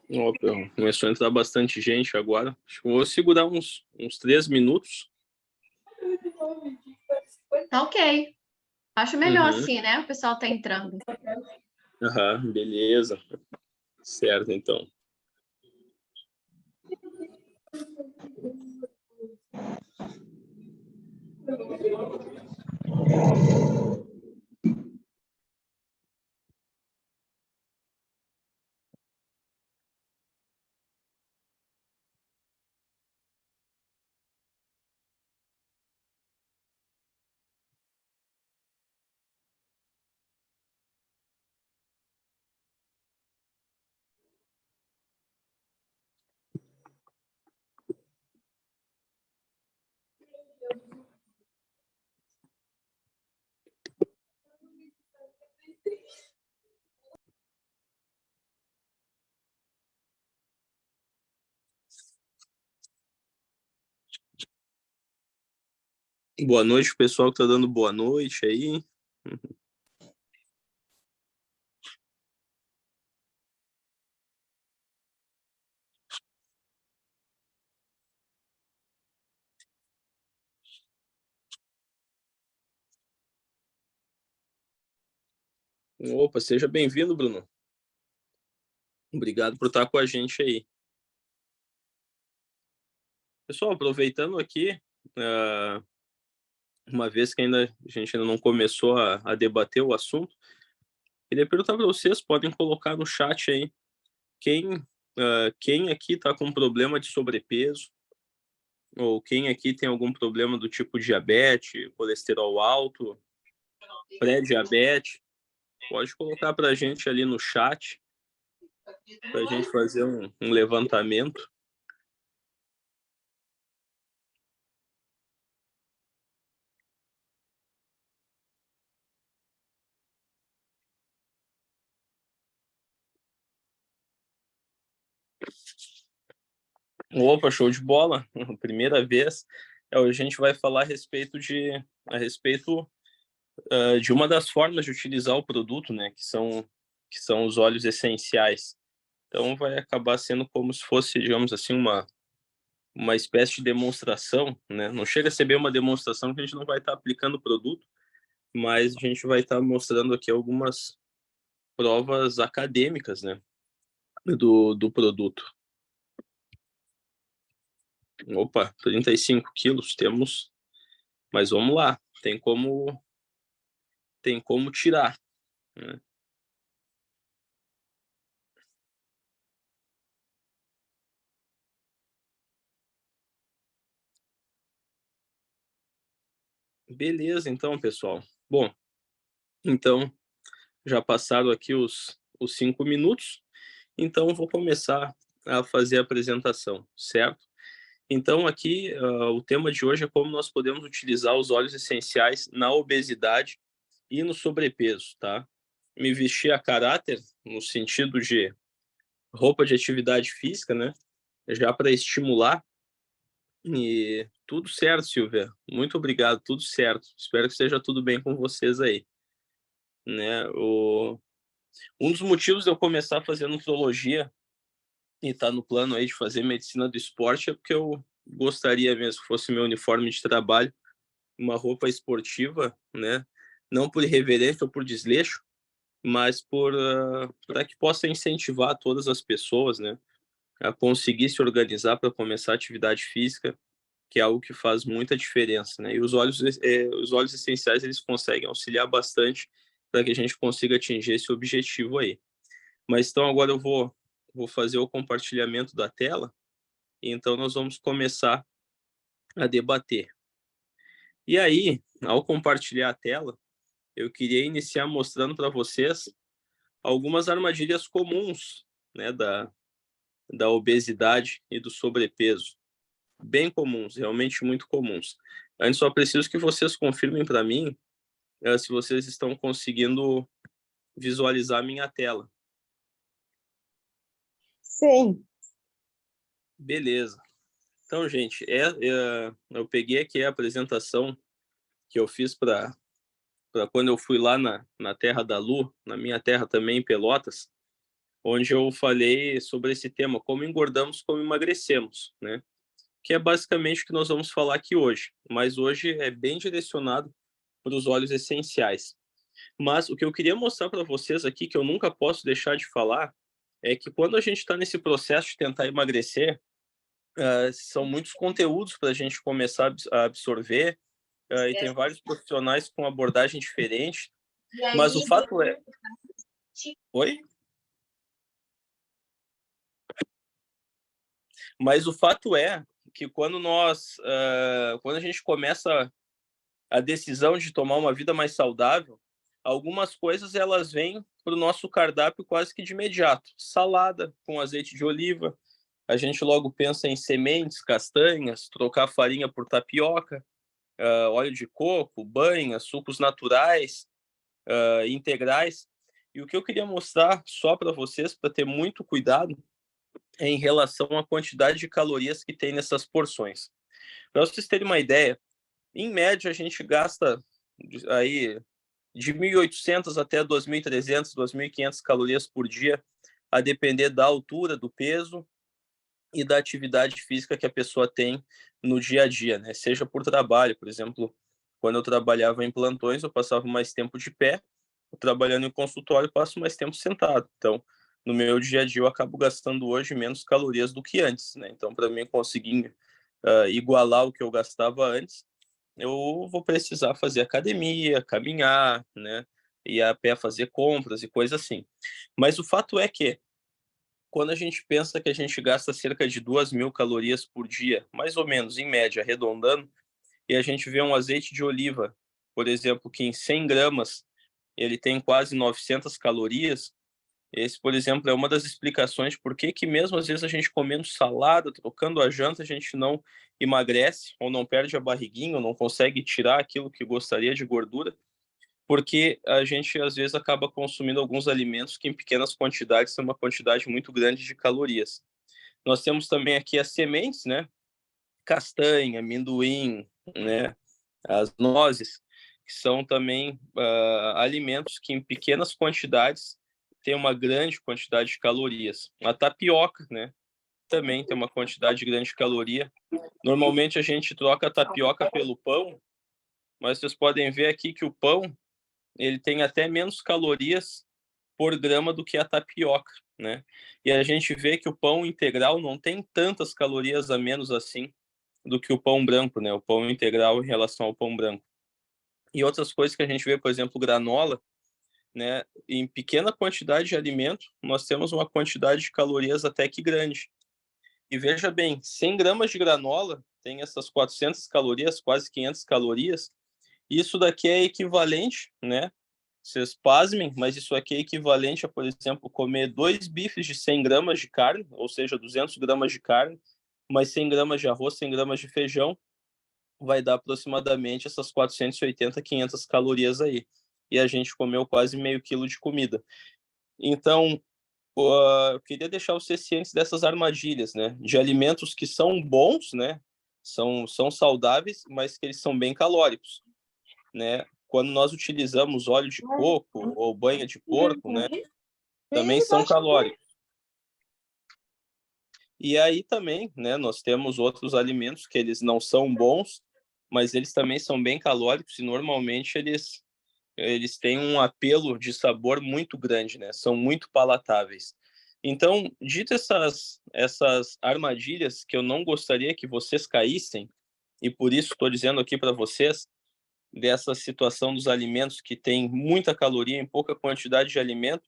Opa, começou a entrar bastante gente agora. Acho que eu vou segurar uns 3 minutos. Tá ok. Acho melhor assim, né? O pessoal tá entrando. Beleza. Certo, então. Boa noite, pessoal que tá dando boa noite aí. Opa, seja bem-vindo, Bruno. Obrigado por estar com a gente aí. Pessoal, aproveitando aqui, uma vez que a gente ainda não começou a debater o assunto, queria perguntar para vocês, podem colocar no chat aí, quem aqui está com problema de sobrepeso, ou quem aqui tem algum problema do tipo diabetes, colesterol alto, pré-diabetes, pode colocar para a gente ali no chat, para a gente fazer um levantamento. Opa, show de bola! Primeira vez, a gente vai falar a respeito de uma das formas de utilizar o produto, né, que são os óleos essenciais. Então vai acabar sendo como se fosse, digamos assim, uma espécie de demonstração, né? Não chega a ser bem uma demonstração, que a gente não vai estar aplicando o produto, mas a gente vai estar mostrando aqui algumas provas acadêmicas, né, do produto. Opa, 35 quilos temos, mas vamos lá, tem como tirar, né? Beleza, então, pessoal. Bom, então já passaram aqui os 5 minutos, então vou começar a fazer a apresentação, certo? Então aqui o tema de hoje é como nós podemos utilizar os óleos essenciais na obesidade e no sobrepeso, tá? Me vestir a caráter no sentido de roupa de atividade física, né? Já para estimular. E tudo certo, Silvia. Muito obrigado, tudo certo. Espero que esteja tudo bem com vocês aí, né? Um dos motivos de eu começar a fazer nutrologia e estar no plano aí de fazer medicina do esporte é porque eu gostaria mesmo que fosse meu uniforme de trabalho, uma roupa esportiva, né? Não por irreverência ou por desleixo, mas para que possa incentivar todas as pessoas, né, a conseguir se organizar para começar a atividade física, que é algo que faz muita diferença, né? E os óleos essenciais, eles conseguem auxiliar bastante para que a gente consiga atingir esse objetivo aí. Mas então agora eu vou fazer o compartilhamento da tela, e então nós vamos começar a debater. E aí, ao compartilhar a tela, eu queria iniciar mostrando para vocês algumas armadilhas comuns, né, da obesidade e do sobrepeso. Bem comuns, realmente muito comuns. Antes, só preciso que vocês confirmem para mim se vocês estão conseguindo visualizar a minha tela. Sim. Beleza. Então, gente, eu peguei aqui a apresentação que eu fiz para quando eu fui lá na Terra da Lu, na minha terra também, em Pelotas, onde eu falei sobre esse tema, como engordamos, como emagrecemos, né? Que é basicamente o que nós vamos falar aqui hoje. Mas hoje é bem direcionado para os óleos essenciais. Mas o que eu queria mostrar para vocês aqui, que eu nunca posso deixar de falar, é que quando a gente está nesse processo de tentar emagrecer, são muitos conteúdos para a gente começar a absorver, e tem vários profissionais com abordagem diferente, mas o fato é... Oi? Mas o fato é que quando a gente começa a decisão de tomar uma vida mais saudável, algumas coisas elas vêm para o nosso cardápio quase que de imediato. Salada com azeite de oliva, a gente logo pensa em sementes, castanhas, trocar farinha por tapioca, óleo de coco, banha, sucos naturais, integrais. E o que eu queria mostrar só para vocês, para ter muito cuidado, é em relação à quantidade de calorias que tem nessas porções. Para vocês terem uma ideia, em média a gente gasta aí de 1.800 até 2.300, 2.500 calorias por dia, a depender da altura, do peso e da atividade física que a pessoa tem no dia a dia, né? Seja por trabalho, por exemplo, quando eu trabalhava em plantões, eu passava mais tempo de pé, trabalhando em consultório, eu passo mais tempo sentado. Então, no meu dia a dia, eu acabo gastando hoje menos calorias do que antes, né? Então, para mim conseguir igualar o que eu gastava antes, eu vou precisar fazer academia, caminhar, né? Ir a pé fazer compras e coisas assim. Mas o fato é que, quando a gente pensa que a gente gasta cerca de 2.000 calorias por dia, mais ou menos, em média, arredondando, e a gente vê um azeite de oliva, por exemplo, que em 100 gramas ele tem quase 900 calorias, esse, por exemplo, é uma das explicações por que mesmo às vezes a gente comendo salada, trocando a janta, a gente não emagrece, ou não perde a barriguinha, ou não consegue tirar aquilo que gostaria de gordura, porque a gente às vezes acaba consumindo alguns alimentos que em pequenas quantidades têm uma quantidade muito grande de calorias. Nós temos também aqui as sementes, né? Castanha, amendoim, né? As nozes, que são também alimentos que em pequenas quantidades têm uma grande quantidade de calorias. A tapioca, né? Também tem uma quantidade grande de caloria. Normalmente a gente troca a tapioca pelo pão, mas vocês podem ver aqui que o pão ele tem até menos calorias por grama do que a tapioca, né? E a gente vê que o pão integral não tem tantas calorias a menos assim do que o pão branco, né? O pão integral em relação ao pão branco. E outras coisas que a gente vê, por exemplo, granola, né? Em pequena quantidade de alimento, nós temos uma quantidade de calorias até que grande. E veja bem, 100 gramas de granola tem essas 400 calorias, quase 500 calorias. Isso daqui é equivalente, né? Vocês pasmem, mas isso aqui é equivalente a, por exemplo, comer 2 bifes de 100 gramas de carne, ou seja, 200 gramas de carne, mais 100 gramas de arroz, 100 gramas de feijão, vai dar aproximadamente essas 480, 500 calorias aí. E a gente comeu quase meio quilo de comida. Então, eu queria deixar vocês cientes dessas armadilhas, né? De alimentos que são bons, né? São saudáveis, mas que eles são bem calóricos, né? Quando nós utilizamos óleo de coco ou banha de porco, né? Também são calóricos. E aí também, né? Nós temos outros alimentos que eles não são bons, mas eles também são bem calóricos e normalmente eles têm um apelo de sabor muito grande, né? São muito palatáveis. Então, dito essas armadilhas que eu não gostaria que vocês caíssem, e por isso estou dizendo aqui para vocês, dessa situação dos alimentos que tem muita caloria em pouca quantidade de alimento,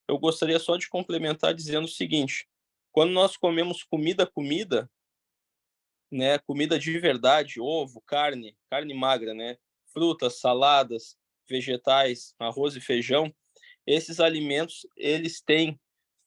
eu gostaria só de complementar dizendo o seguinte: quando nós comemos comida, né, comida de verdade, ovo, carne magra, né, frutas, saladas, vegetais, arroz e feijão, esses alimentos eles têm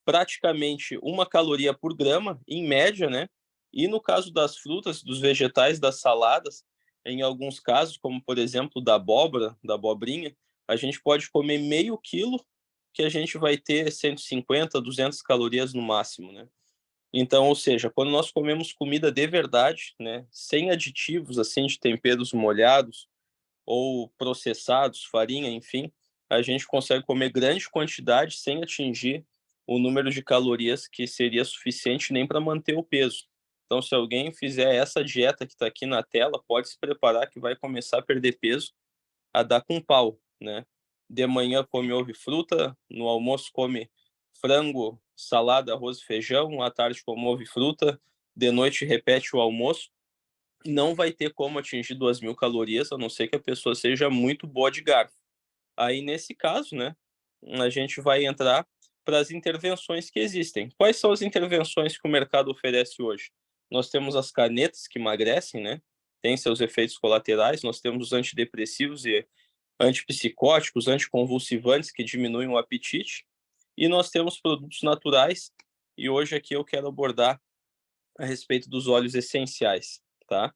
praticamente 1 caloria por grama, em média, né? E no caso das frutas, dos vegetais, das saladas, em alguns casos, como por exemplo da abóbora, da abobrinha, a gente pode comer meio quilo que a gente vai ter 150, 200 calorias no máximo, né? Então, ou seja, quando nós comemos comida de verdade, né, sem aditivos, assim, de temperos molhados, ou processados, farinha, enfim, a gente consegue comer grande quantidade sem atingir o número de calorias que seria suficiente nem para manter o peso. Então, se alguém fizer essa dieta que está aqui na tela, pode se preparar que vai começar a perder peso a dar com pau, né? De manhã come ovo e fruta, no almoço come frango, salada, arroz e feijão, à tarde come ovo e fruta, de noite repete o almoço. Não vai ter como atingir 2.000 calorias, a não ser que a pessoa seja muito boa de garfo. Aí, nesse caso, né, a gente vai entrar para as intervenções que existem. Quais são as intervenções que o mercado oferece hoje? Nós temos as canetas que emagrecem, né? Tem seus efeitos colaterais, nós temos os antidepressivos e antipsicóticos, anticonvulsivantes que diminuem o apetite, e nós temos produtos naturais, e hoje aqui eu quero abordar a respeito dos óleos essenciais, tá?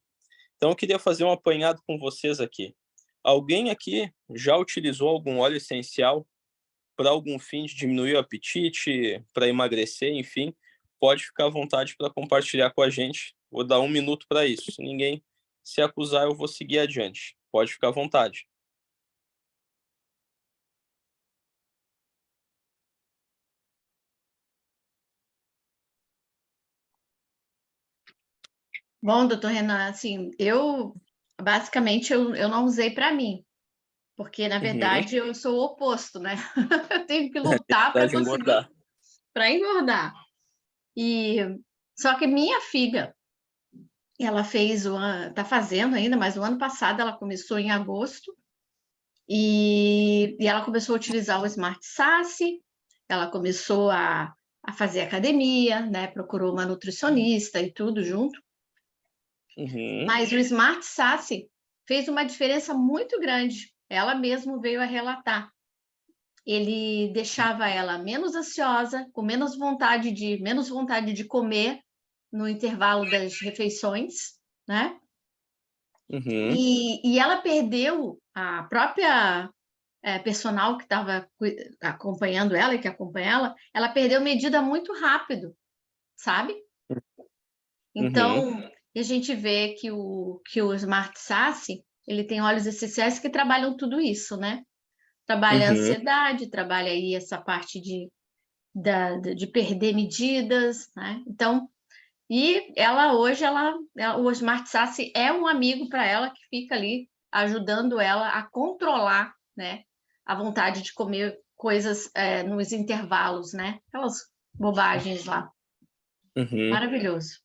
Então eu queria fazer um apanhado com vocês aqui. Alguém aqui já utilizou algum óleo essencial para algum fim de diminuir o apetite, para emagrecer, enfim? Pode ficar à vontade para compartilhar com a gente. Vou dar 1 minuto para isso. Se ninguém se acusar, eu vou seguir adiante. Pode ficar à vontade. Bom, doutor Renan, assim, basicamente eu não usei para mim, porque na Uhum. verdade eu sou o oposto, né? Eu tenho que lutar para Pode conseguir, engordar. para engordar. E só que minha filha, ela fez tá fazendo ainda, mas o ano passado ela começou em agosto e ela começou a utilizar o Smart Sasse, ela começou a fazer academia, né? Procurou uma nutricionista e tudo junto. Uhum. Mas o Smart Sasse fez uma diferença muito grande. Ela mesma veio a relatar. Ele deixava ela menos ansiosa, com menos vontade de comer no intervalo das refeições, né? Uhum. E ela perdeu a própria personal que estava acompanhando ela e que acompanha ela perdeu medida muito rápido, sabe? Uhum. Então, a gente vê que o Smart Sasse, ele tem óleos essenciais que trabalham tudo isso, né? Trabalha a Uhum. ansiedade, trabalha aí essa parte de perder medidas, né? Então, e ela hoje, o Smart Sasse é um amigo para ela que fica ali ajudando ela a controlar, né? A vontade de comer coisas nos intervalos, né? Aquelas bobagens lá. Uhum. Maravilhoso.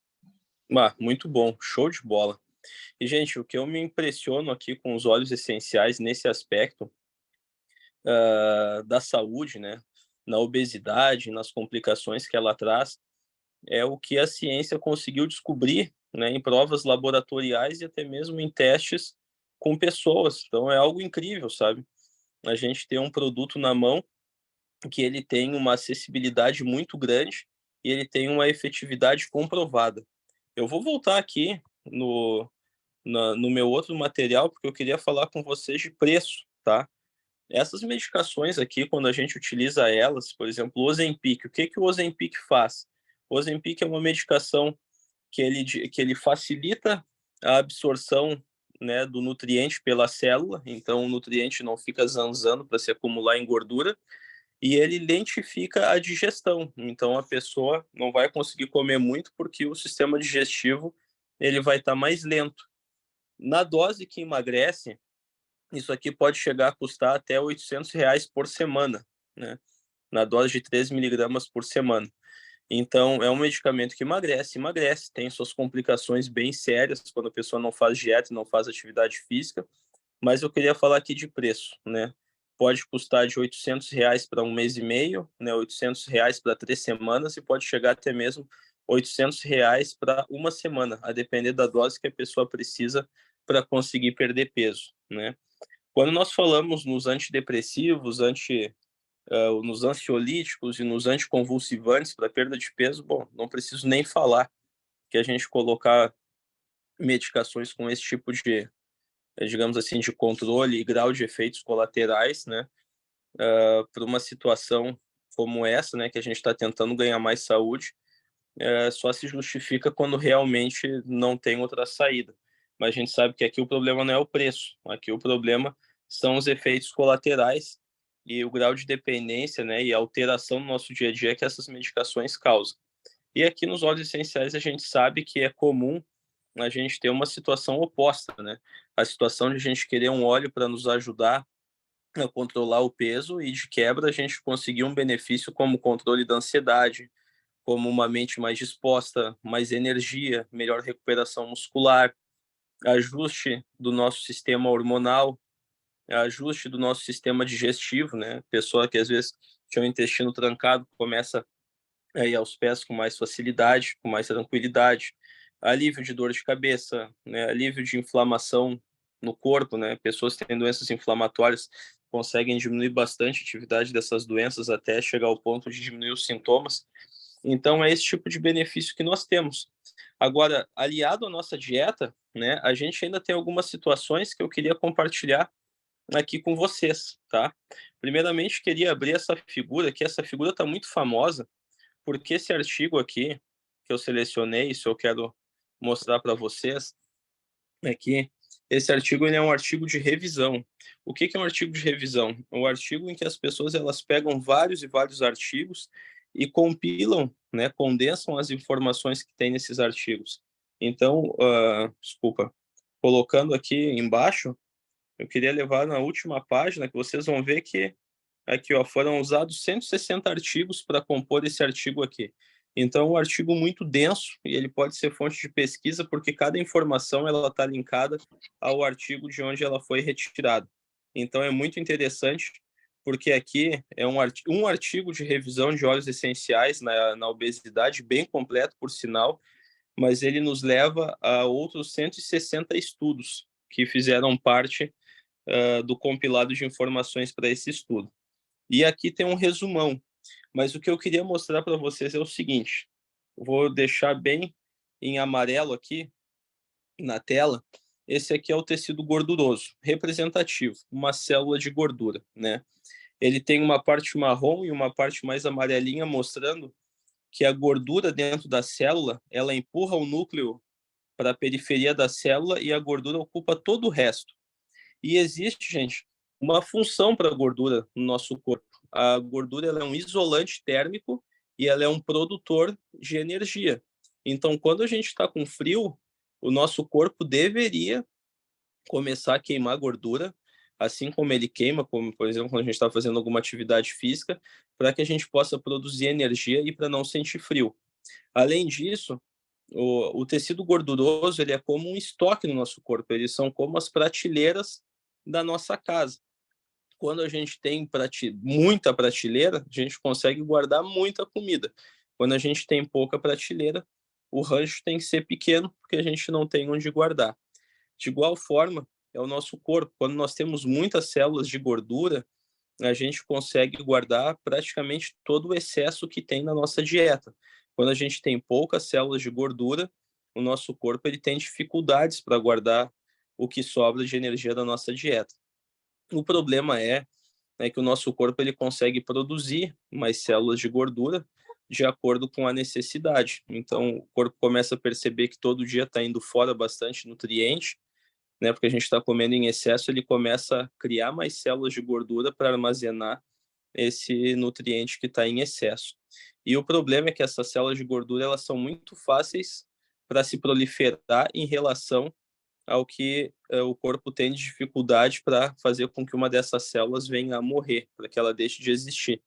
Muito bom, show de bola. E, gente, o que eu me impressiono aqui com os óleos essenciais nesse aspecto da saúde, né, na obesidade, nas complicações que ela traz, é o que a ciência conseguiu descobrir, né, em provas laboratoriais e até mesmo em testes com pessoas. Então é algo incrível, sabe? A gente tem um produto na mão que ele tem uma acessibilidade muito grande e ele tem uma efetividade comprovada. Eu vou voltar aqui no meu outro material, porque eu queria falar com vocês de preço, tá? Essas medicações aqui, quando a gente utiliza elas, por exemplo, o Ozempic, o que que o Ozempic faz? O Ozempic é uma medicação que ele facilita a absorção, né, do nutriente pela célula, então o nutriente não fica zanzando para se acumular em gordura, e ele lentifica a digestão, então a pessoa não vai conseguir comer muito porque o sistema digestivo ele vai estar mais lento. Na dose que emagrece, isso aqui pode chegar a custar até R$ 800 por semana, né? Na dose de 3 miligramas por semana. Então, é um medicamento que emagrece, emagrece, tem suas complicações bem sérias quando a pessoa não faz dieta e não faz atividade física, mas eu queria falar aqui de preço, né? Pode custar de R$ 800 para 1 mês e meio, né? R$ 800 para 3 semanas e pode chegar até mesmo R$ 800 para uma semana, a depender da dose que a pessoa precisa para conseguir perder peso, né? Quando nós falamos nos antidepressivos, nos ansiolíticos e nos anticonvulsivantes para perda de peso, bom, não preciso nem falar que a gente colocar medicações com esse tipo de, digamos assim, de controle e grau de efeitos colaterais, né, para uma situação como essa, né, que a gente está tentando ganhar mais saúde, só se justifica quando realmente não tem outra saída. mas a gente sabe que aqui o problema não é o preço, aqui o problema são os efeitos colaterais e o grau de dependência, né, e alteração no nosso dia a dia que essas medicações causam. E aqui nos óleos essenciais a gente sabe que é comum a gente ter uma situação oposta, né? A situação de a gente querer um óleo para nos ajudar a controlar o peso e de quebra a gente conseguir um benefício como controle da ansiedade, como uma mente mais disposta, mais energia, melhor recuperação muscular, ajuste do nosso sistema hormonal, ajuste do nosso sistema digestivo, né? Pessoa que às vezes tinha o intestino trancado começa a ir aos pés com mais facilidade, com mais tranquilidade, alívio de dor de cabeça, né? Alívio de inflamação no corpo, né? Pessoas que têm doenças inflamatórias conseguem diminuir bastante a atividade dessas doenças até chegar ao ponto de diminuir os sintomas. Então, é esse tipo de benefício que nós temos. Agora, aliado à nossa dieta, né, a gente ainda tem algumas situações que eu queria compartilhar aqui com vocês, tá? Primeiramente, queria abrir essa figura, que essa figura está muito famosa, porque esse artigo aqui, que eu selecionei, isso eu quero mostrar para vocês, é que esse artigo ele é um artigo de revisão. O que é um artigo de revisão? É um artigo em que as pessoas elas pegam vários e vários artigos e compilam, né, condensam as informações que tem nesses artigos. Então, desculpa, colocando aqui embaixo, eu queria levar na última página, que vocês vão ver que aqui, ó, foram usados 160 artigos para compor esse artigo aqui. Então, é um artigo muito denso e ele pode ser fonte de pesquisa porque cada informação ela está linkada ao artigo de onde ela foi retirada. Então, é muito interessante porque aqui é um artigo de revisão de óleos essenciais na obesidade, bem completo, por sinal, mas ele nos leva a outros 160 estudos que fizeram parte do compilado de informações para esse estudo. E aqui tem um resumão, mas o que eu queria mostrar para vocês é o seguinte, vou deixar bem em amarelo aqui na tela, esse aqui é o tecido gorduroso, representativo, uma célula de gordura, né? Ele tem uma parte marrom e uma parte mais amarelinha, mostrando que a gordura dentro da célula, ela empurra o núcleo para a periferia da célula e a gordura ocupa todo o resto. E existe, gente, uma função para a gordura no nosso corpo. A gordura ela é um isolante térmico e ela é um produtor de energia. Então, quando a gente está com frio, o nosso corpo deveria começar a queimar gordura, assim como ele queima, como, por exemplo, quando a gente está fazendo alguma atividade física, para que a gente possa produzir energia e para não sentir frio. Além disso, o tecido gorduroso ele é como um estoque no nosso corpo, eles são como as prateleiras da nossa casa. Quando a gente tem muita prateleira, a gente consegue guardar muita comida. Quando a gente tem pouca prateleira, o rancho tem que ser pequeno, porque a gente não tem onde guardar. De igual forma, é o nosso corpo. Quando nós temos muitas células de gordura, a gente consegue guardar praticamente todo o excesso que tem na nossa dieta. Quando a gente tem poucas células de gordura, o nosso corpo ele tem dificuldades para guardar o que sobra de energia da nossa dieta. O problema é que o nosso corpo ele consegue produzir mais células de gordura de acordo com a necessidade. Então, o corpo começa a perceber que todo dia está indo fora bastante nutriente, né? Porque a gente está comendo em excesso, ele começa a criar mais células de gordura para armazenar esse nutriente que está em excesso. E o problema é que essas células de gordura elas são muito fáceis para se proliferar em relação ao que o corpo tem de dificuldade para fazer com que uma dessas células venha a morrer, para que ela deixe de existir.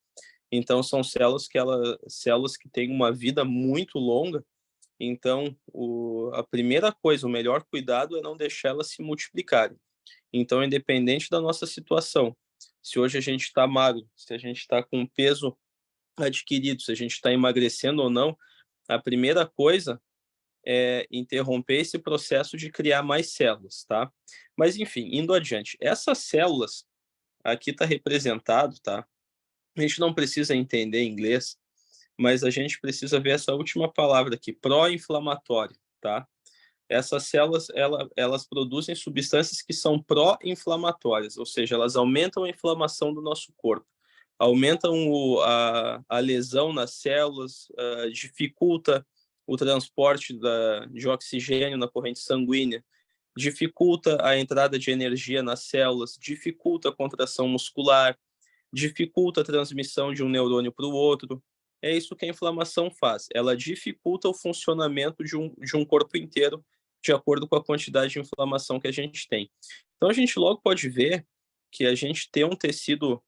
Então são células que têm uma vida muito longa. Então a primeira coisa, o melhor cuidado é não deixar elas se multiplicarem. Então, independente da nossa situação, se hoje a gente está magro, se a gente está com peso adquirido, se a gente está emagrecendo ou não, a primeira coisa é interromper esse processo de criar mais células, tá? Mas, enfim, indo adiante. Essas células, aqui está representado, tá? A gente não precisa entender inglês, mas a gente precisa ver essa última palavra aqui, pró-inflamatório, tá? Essas células, elas produzem substâncias que são pró-inflamatórias, ou seja, elas aumentam a inflamação do nosso corpo, aumentam a lesão nas células, dificulta o transporte de oxigênio na corrente sanguínea, dificulta a entrada de energia nas células, dificulta a contração muscular, dificulta a transmissão de um neurônio para o outro. É isso que a inflamação faz. Ela dificulta o funcionamento de um corpo inteiro de acordo com a quantidade de inflamação que a gente tem. Então, a gente logo pode ver que a gente ter um tecido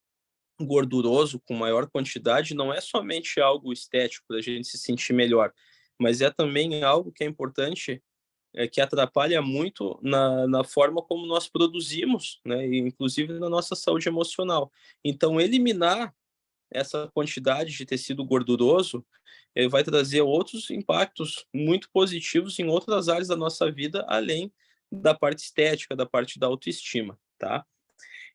gorduroso com maior quantidade não é somente algo estético para a gente se sentir melhor, mas é também algo que é importante, que atrapalha muito na forma como nós produzimos, né, e inclusive na nossa saúde emocional. Então, eliminar essa quantidade de tecido gorduroso vai trazer outros impactos muito positivos em outras áreas da nossa vida, além da parte estética, da parte da autoestima, tá?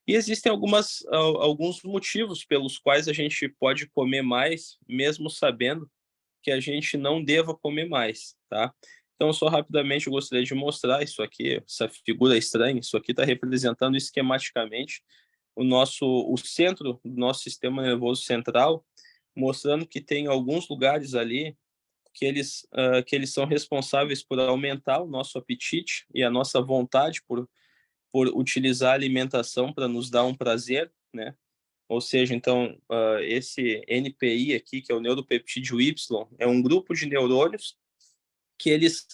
E existem alguns motivos pelos quais a gente pode comer mais, mesmo sabendo que a gente não deva comer mais, tá? Então, só rapidamente eu gostaria de mostrar isso aqui, essa figura estranha. Isso aqui está representando esquematicamente o centro do nosso sistema nervoso central, mostrando que tem alguns lugares ali que eles são responsáveis por aumentar o nosso apetite e a nossa vontade por utilizar a alimentação para nos dar um prazer, né? Ou seja, então, esse NPI aqui, que é o neuropeptídeo Y, é um grupo de neurônios que eles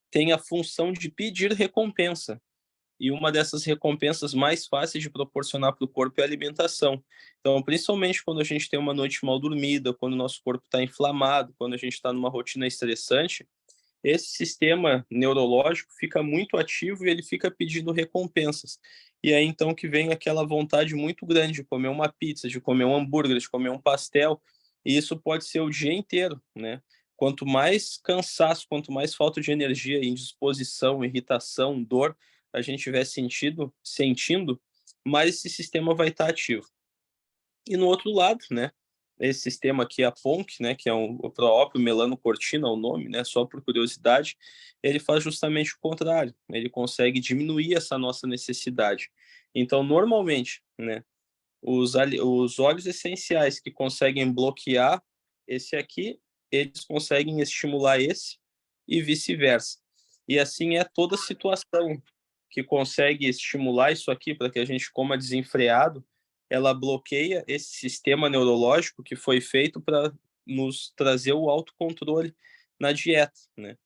têm a função de pedir recompensa. E uma dessas recompensas mais fáceis de proporcionar para o corpo é a alimentação. Então, principalmente quando a gente tem uma noite mal dormida, quando o nosso corpo está inflamado, quando a gente está numa rotina estressante, esse sistema neurológico fica muito ativo e ele fica pedindo recompensas. E aí então que vem aquela vontade muito grande de comer uma pizza, de comer um hambúrguer, de comer um pastel, e isso pode ser o dia inteiro, né? Quanto mais cansaço, quanto mais falta de energia, indisposição, irritação, dor a gente estiver sentindo, mais esse sistema vai estar ativo. E no outro lado, né, esse sistema aqui, a PONC, né, que é o próprio melanocortina, o nome, né, só por curiosidade, ele faz justamente o contrário. Ele consegue diminuir essa nossa necessidade. Então, normalmente, né, os óleos essenciais que conseguem bloquear esse aqui, eles conseguem estimular esse e vice-versa. E assim é toda situação que consegue estimular isso aqui para que a gente coma desenfreado, ela bloqueia esse sistema neurológico que foi feito para nos trazer o autocontrole na dieta, né?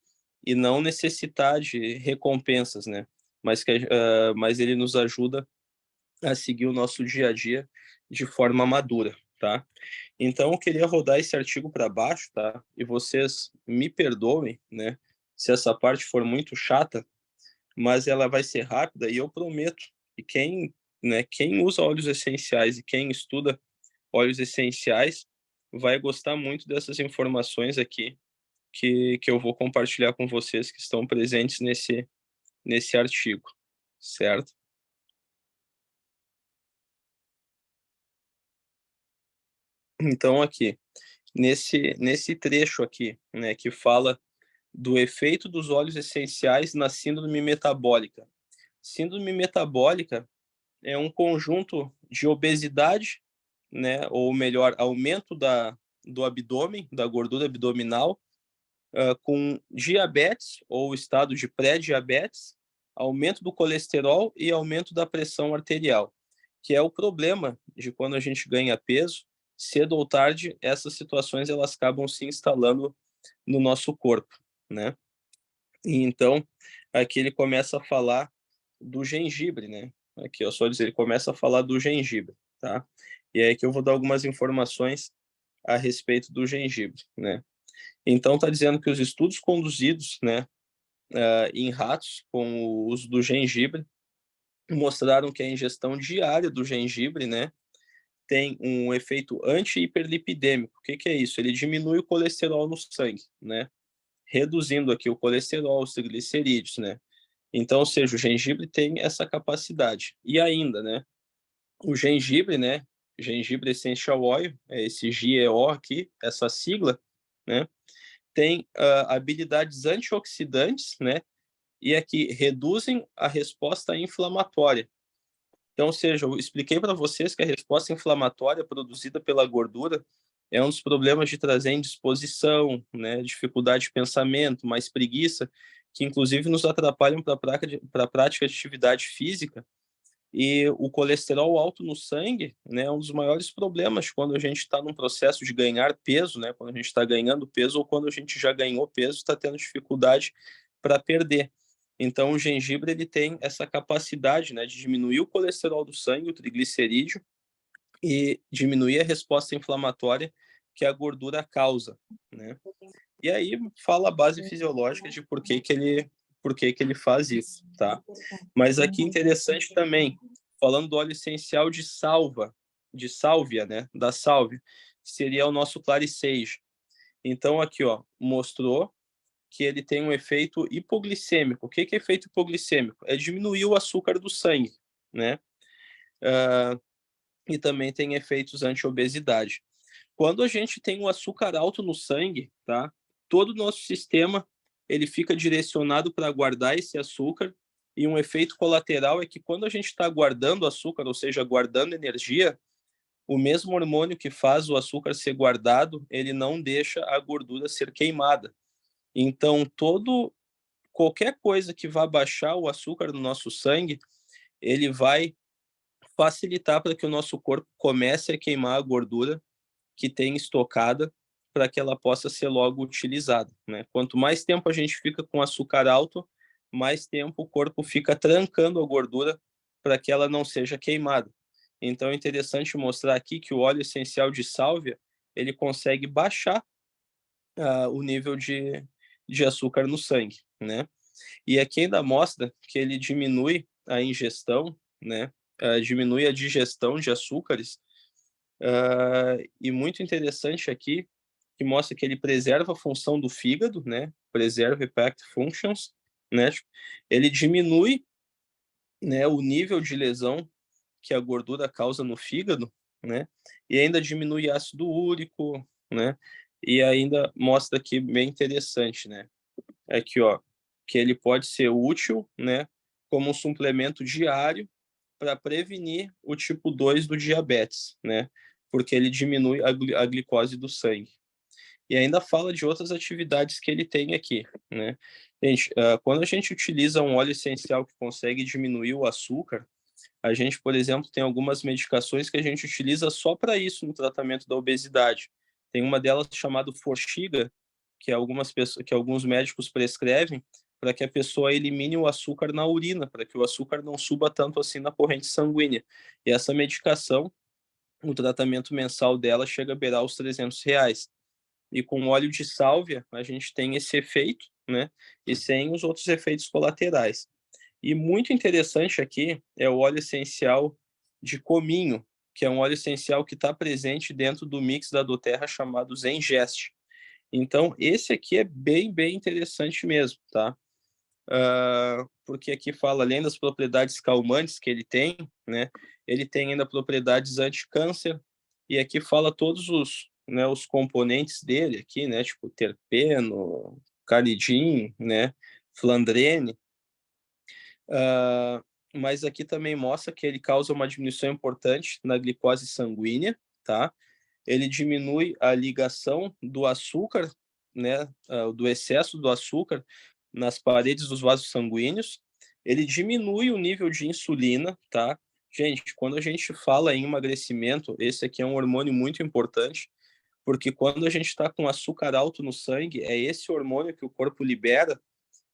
E não necessitar de recompensas, né? Mas ele nos ajuda a seguir o nosso dia a dia de forma madura, tá? Então eu queria rodar esse artigo para baixo, tá? E vocês me perdoem, né? Se essa parte for muito chata, mas ela vai ser rápida e eu prometo que quem usa óleos essenciais e quem estuda óleos essenciais vai gostar muito dessas informações aqui que eu vou compartilhar com vocês que estão presentes nesse artigo, certo? Então aqui, nesse trecho aqui, né, que fala do efeito dos óleos essenciais na síndrome metabólica. Síndrome metabólica é um conjunto de obesidade, né, ou melhor, aumento do abdômen, da gordura abdominal, com diabetes ou estado de pré-diabetes, aumento do colesterol e aumento da pressão arterial, que é o problema de quando a gente ganha peso, cedo ou tarde, essas situações elas acabam se instalando no nosso corpo, né? E então, aqui ele começa a falar do gengibre, né? Aqui, eu só dizer, ele começa a falar do gengibre, tá? E aí que eu vou dar algumas informações a respeito do gengibre, né? Então, está dizendo que os estudos conduzidos, né, em ratos com o uso do gengibre mostraram que a ingestão diária do gengibre, né, tem um efeito anti-hiperlipidêmico. O que, que é isso? Ele diminui o colesterol no sangue, né, reduzindo aqui o colesterol, os triglicerídeos, né. Então, ou seja, o gengibre tem essa capacidade. E ainda, né, o gengibre, né, gengibre essential oil, é esse GEO aqui, essa sigla, né, tem habilidades antioxidantes, né, e aqui reduzem a resposta inflamatória. Então, ou seja, eu expliquei para vocês que a resposta inflamatória produzida pela gordura é um dos problemas de trazer indisposição, né, dificuldade de pensamento, mais preguiça. que inclusive nos atrapalham para a prática de atividade física. E o colesterol alto no sangue, né, é um dos maiores problemas quando a gente está num processo de ganhar peso, né, quando a gente está ganhando peso ou quando a gente já ganhou peso e está tendo dificuldade para perder. Então, o gengibre ele tem essa capacidade, né, de diminuir o colesterol do sangue, o triglicerídeo, e diminuir a resposta inflamatória que a gordura causa, né? E aí fala a base fisiológica de por que ele faz isso, tá? Mas aqui interessante também, falando do óleo essencial de sálvia, né? Da sálvia, seria o nosso clariceide. Então aqui, ó, mostrou que ele tem um efeito hipoglicêmico. O que é efeito hipoglicêmico? É diminuir o açúcar do sangue, né? E também tem efeitos anti-obesidade. Quando a gente tem o açúcar alto no sangue, tá? Todo o nosso sistema ele fica direcionado para guardar esse açúcar, e um efeito colateral é que quando a gente está guardando açúcar, ou seja, guardando energia, o mesmo hormônio que faz o açúcar ser guardado, ele não deixa a gordura ser queimada. Então, qualquer coisa que vá baixar o açúcar no nosso sangue, ele vai facilitar para que o nosso corpo comece a queimar a gordura que tem estocada para que ela possa ser logo utilizada, né? Quanto mais tempo a gente fica com açúcar alto, mais tempo o corpo fica trancando a gordura para que ela não seja queimada. Então é interessante mostrar aqui que o óleo essencial de sálvia, ele consegue baixar o nível de açúcar no sangue, né? E aqui ainda mostra que ele diminui a ingestão, né? Diminui a digestão de açúcares. E muito interessante aqui, que mostra que ele preserva a função do fígado, né? Preserva hepatic functions, né? Ele diminui, né, o nível de lesão que a gordura causa no fígado, né? E ainda diminui ácido úrico, né? E ainda mostra aqui bem interessante, né? Aqui, ó, que ele pode ser útil, né, como um suplemento diário para prevenir o tipo 2 do diabetes, né? Porque ele diminui a glicose do sangue. E ainda fala de outras atividades que ele tem aqui, né? Gente, quando a gente utiliza um óleo essencial que consegue diminuir o açúcar, a gente, por exemplo, tem algumas medicações que a gente utiliza só para isso no tratamento da obesidade. Tem uma delas chamada Forxiga, que alguns médicos prescrevem para que a pessoa elimine o açúcar na urina, para que o açúcar não suba tanto assim na corrente sanguínea. E essa medicação, o tratamento mensal dela chega a beirar os R$ 300. E com óleo de sálvia, a gente tem esse efeito, né? E sem os outros efeitos colaterais. E muito interessante aqui é o óleo essencial de cominho, que é um óleo essencial que está presente dentro do mix da doTERRA chamado Zengest. Então, esse aqui é bem interessante mesmo, tá? Porque aqui fala, além das propriedades calmantes que ele tem, né? Ele tem ainda propriedades anti-câncer, e aqui fala todos os componentes dele aqui, né? Tipo terpeno, caridin, né? Flandrene. Mas aqui também mostra que ele causa uma diminuição importante na glicose sanguínea, tá? Ele diminui a ligação do açúcar, né, do excesso do açúcar nas paredes dos vasos sanguíneos. Ele diminui o nível de insulina, tá? Gente, quando a gente fala em emagrecimento, esse aqui é um hormônio muito importante, porque quando a gente está com açúcar alto no sangue, é esse hormônio que o corpo libera,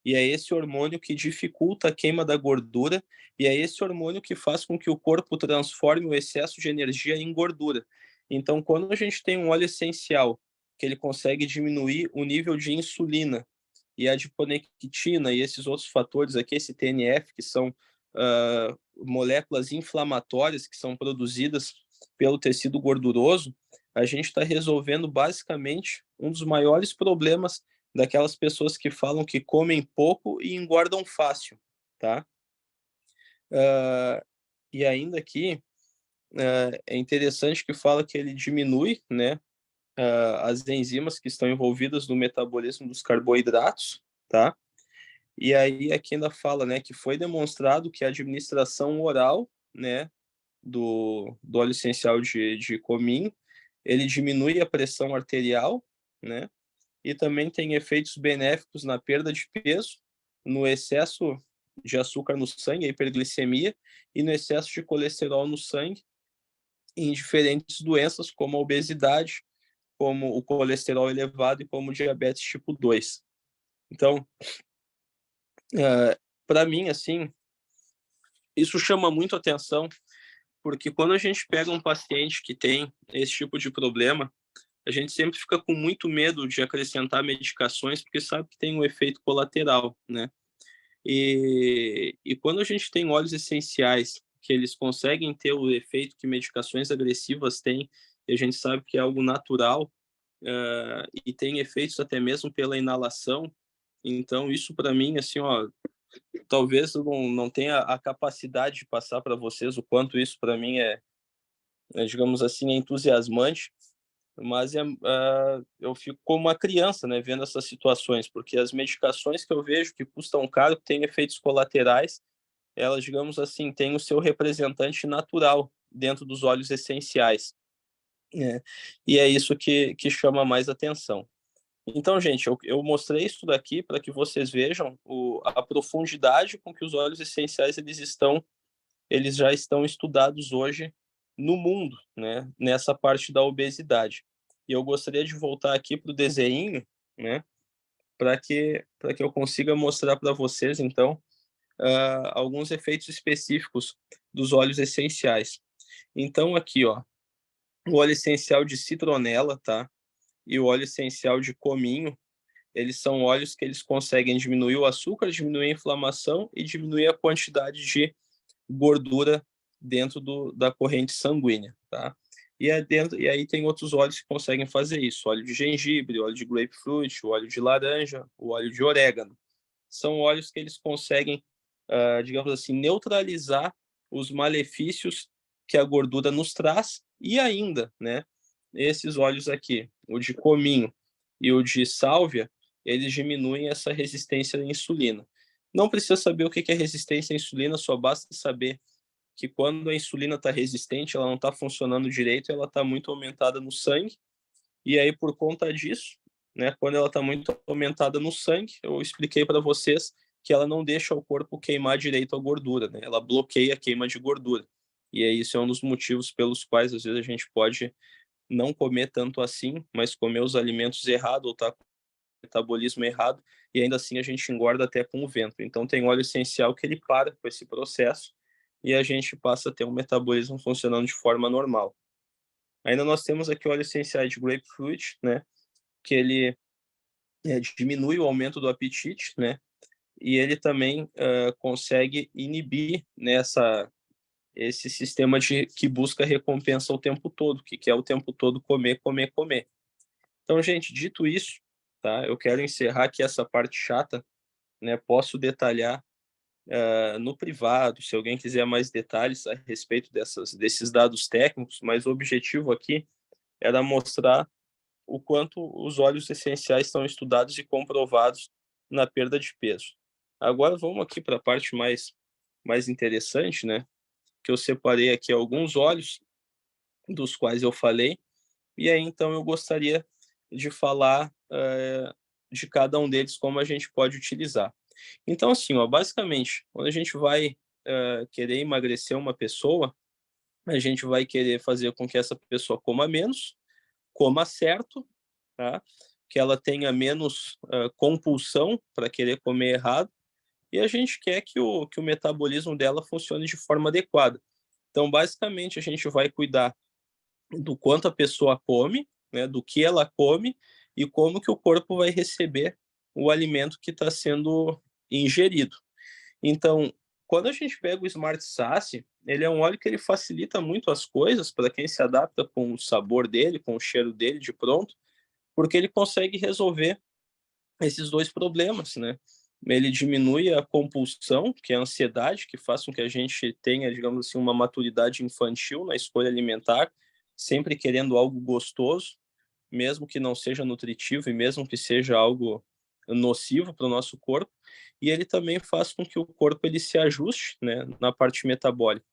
e é esse hormônio que dificulta a queima da gordura, e é esse hormônio que faz com que o corpo transforme o excesso de energia em gordura. Então, quando a gente tem um óleo essencial, que ele consegue diminuir o nível de insulina e adiponectina e esses outros fatores aqui, esse TNF, que são moléculas inflamatórias que são produzidas pelo tecido gorduroso, a gente está resolvendo basicamente um dos maiores problemas daquelas pessoas que falam que comem pouco e engordam fácil, tá? E ainda aqui é interessante que fala que ele diminui, né, as enzimas que estão envolvidas no metabolismo dos carboidratos, tá? E aí aqui ainda fala, né, que foi demonstrado que a administração oral, né, do óleo essencial de cominho, ele diminui a pressão arterial, né? E também tem efeitos benéficos na perda de peso no excesso de açúcar no sangue, a hiperglicemia, e no excesso de colesterol no sangue, em diferentes doenças, como a obesidade, como o colesterol elevado e como o diabetes tipo 2. Então, para mim, assim, isso chama muito atenção, porque quando a gente pega um paciente que tem esse tipo de problema, a gente sempre fica com muito medo de acrescentar medicações, porque sabe que tem um efeito colateral, né? E quando a gente tem óleos essenciais, que eles conseguem ter o efeito que medicações agressivas têm, e a gente sabe que é algo natural, e tem efeitos até mesmo pela inalação, então isso para mim, assim, ó, talvez eu não tenha a capacidade de passar para vocês o quanto isso para mim digamos assim, é entusiasmante, mas eu fico como uma criança, né, vendo essas situações, porque as medicações que eu vejo que custam caro, que têm efeitos colaterais, elas, digamos assim, têm o seu representante natural dentro dos óleos essenciais, né? E é isso que chama mais atenção. Então, gente, eu mostrei isso daqui para que vocês vejam a profundidade com que os óleos essenciais eles já estão estudados hoje no mundo, né, nessa parte da obesidade. E eu gostaria de voltar aqui para o desenho, né, para que eu consiga mostrar para vocês, então, alguns efeitos específicos dos óleos essenciais. Então, aqui, ó, o óleo essencial de citronela, tá? E o óleo essencial de cominho, eles são óleos que eles conseguem diminuir o açúcar, diminuir a inflamação e diminuir a quantidade de gordura dentro da corrente sanguínea, tá? E aí tem outros óleos que conseguem fazer isso: óleo de gengibre, óleo de grapefruit, o óleo de laranja, o óleo de orégano. São óleos que eles conseguem, digamos assim, neutralizar os malefícios que a gordura nos traz, e ainda, né, esses óleos aqui, o de cominho e o de sálvia, eles diminuem essa resistência à insulina. Não precisa saber o que é resistência à insulina, só basta saber que quando a insulina está resistente, ela não está funcionando direito, ela está muito aumentada no sangue, e aí por conta disso, né, quando ela está muito aumentada no sangue, eu expliquei para vocês que ela não deixa o corpo queimar direito a gordura, né? Ela bloqueia a queima de gordura. E aí isso é um dos motivos pelos quais às vezes a gente pode não comer tanto assim, mas comer os alimentos errados ou tá com o metabolismo errado, e ainda assim a gente engorda até com o vento. Então tem óleo essencial que ele para com esse processo e a gente passa a ter um metabolismo funcionando de forma normal. Ainda nós temos aqui o óleo essencial de grapefruit, né, que ele diminui o aumento do apetite, né, e ele também consegue inibir nessa esse sistema que busca recompensa o tempo todo, que quer o tempo todo comer, comer, comer. Então, gente, dito isso, tá, eu quero encerrar aqui essa parte chata, né, posso detalhar no privado, se alguém quiser mais detalhes a respeito desses dados técnicos, mas o objetivo aqui era mostrar o quanto os óleos essenciais estão estudados e comprovados na perda de peso. Agora vamos aqui para a parte mais interessante, né? Que eu separei aqui alguns óleos dos quais eu falei, e aí então eu gostaria de falar de cada um deles, como a gente pode utilizar. Então, assim, ó, basicamente, quando a gente vai querer emagrecer uma pessoa, a gente vai querer fazer com que essa pessoa coma menos, coma certo, tá? Que ela tenha menos compulsão para querer comer errado, e a gente quer que o metabolismo dela funcione de forma adequada. Então, basicamente, a gente vai cuidar do quanto a pessoa come, né, do que ela come e como que o corpo vai receber o alimento que está sendo ingerido. Então, quando a gente pega o Smart Sasse, ele é um óleo que ele facilita muito as coisas para quem se adapta com o sabor dele, com o cheiro dele de pronto, porque ele consegue resolver esses dois problemas, né? Ele diminui a compulsão, que é a ansiedade, que faz com que a gente tenha, digamos assim, uma maturidade infantil na escolha alimentar, sempre querendo algo gostoso, mesmo que não seja nutritivo e mesmo que seja algo nocivo para o nosso corpo. E ele também faz com que o corpo ele se ajuste, né, na parte metabólica,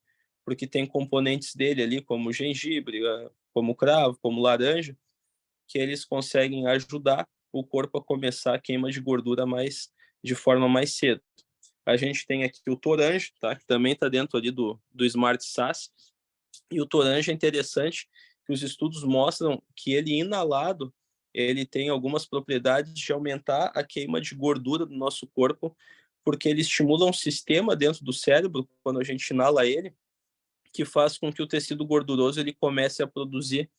porque tem componentes dele ali, como gengibre, como cravo, como laranja, que eles conseguem ajudar o corpo a começar a queima de gordura mais de forma mais cedo. A gente tem aqui o Torange, tá? Que também está dentro ali do Smart SASS. E o Torange é interessante que os estudos mostram que ele inalado, ele tem algumas propriedades de aumentar a queima de gordura do nosso corpo, porque ele estimula um sistema dentro do cérebro, quando a gente inala ele, que faz com que o tecido gorduroso ele comece a produzir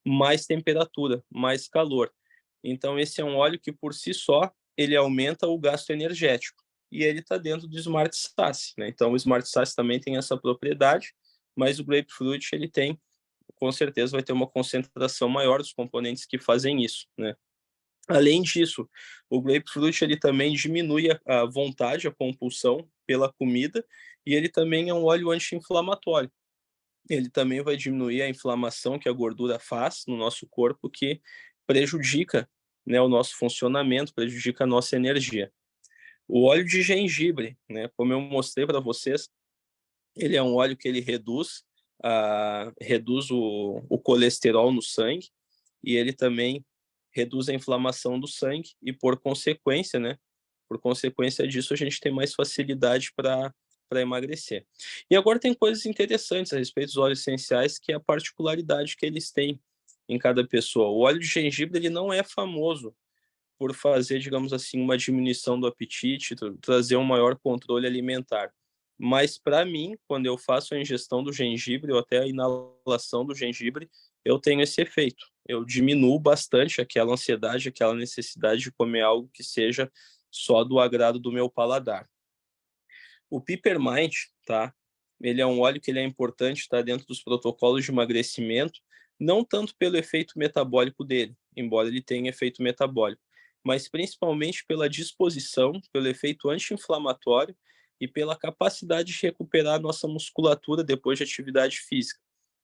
mais temperatura, mais calor. Então, esse é um óleo que, por si só, ele aumenta o gasto energético. E ele está dentro do Smart SASS, né? Então, o Smart SASS também tem essa propriedade, mas o Grapefruit, ele tem, com certeza, vai ter uma concentração maior dos componentes que fazem isso, né? Além disso, o Grapefruit, ele também diminui a vontade, a compulsão pela comida, e ele também é um óleo anti-inflamatório. Ele também vai diminuir a inflamação que a gordura faz no nosso corpo, que prejudica, né, o nosso funcionamento, prejudica a nossa energia. O óleo de gengibre, né, como eu mostrei para vocês, ele é um óleo que ele reduz o colesterol no sangue, e ele também reduz a inflamação do sangue, e por consequência, né, por consequência disso, a gente tem mais facilidade para emagrecer. E agora tem coisas interessantes a respeito dos óleos essenciais, que é a particularidade que eles têm em cada pessoa. O óleo de gengibre, ele não é famoso por fazer, digamos assim, uma diminuição do apetite, trazer um maior controle alimentar. Mas para mim, quando eu faço a ingestão do gengibre ou até a inalação do gengibre, eu tenho esse efeito. Eu diminuo bastante aquela ansiedade, aquela necessidade de comer algo que seja só do agrado do meu paladar. O Peppermint, tá? Ele é um óleo que ele é importante, está dentro dos protocolos de emagrecimento, não tanto pelo efeito metabólico dele, embora ele tenha efeito metabólico, mas principalmente pela disposição, pelo efeito anti-inflamatório e pela capacidade de recuperar a nossa musculatura depois de atividade física.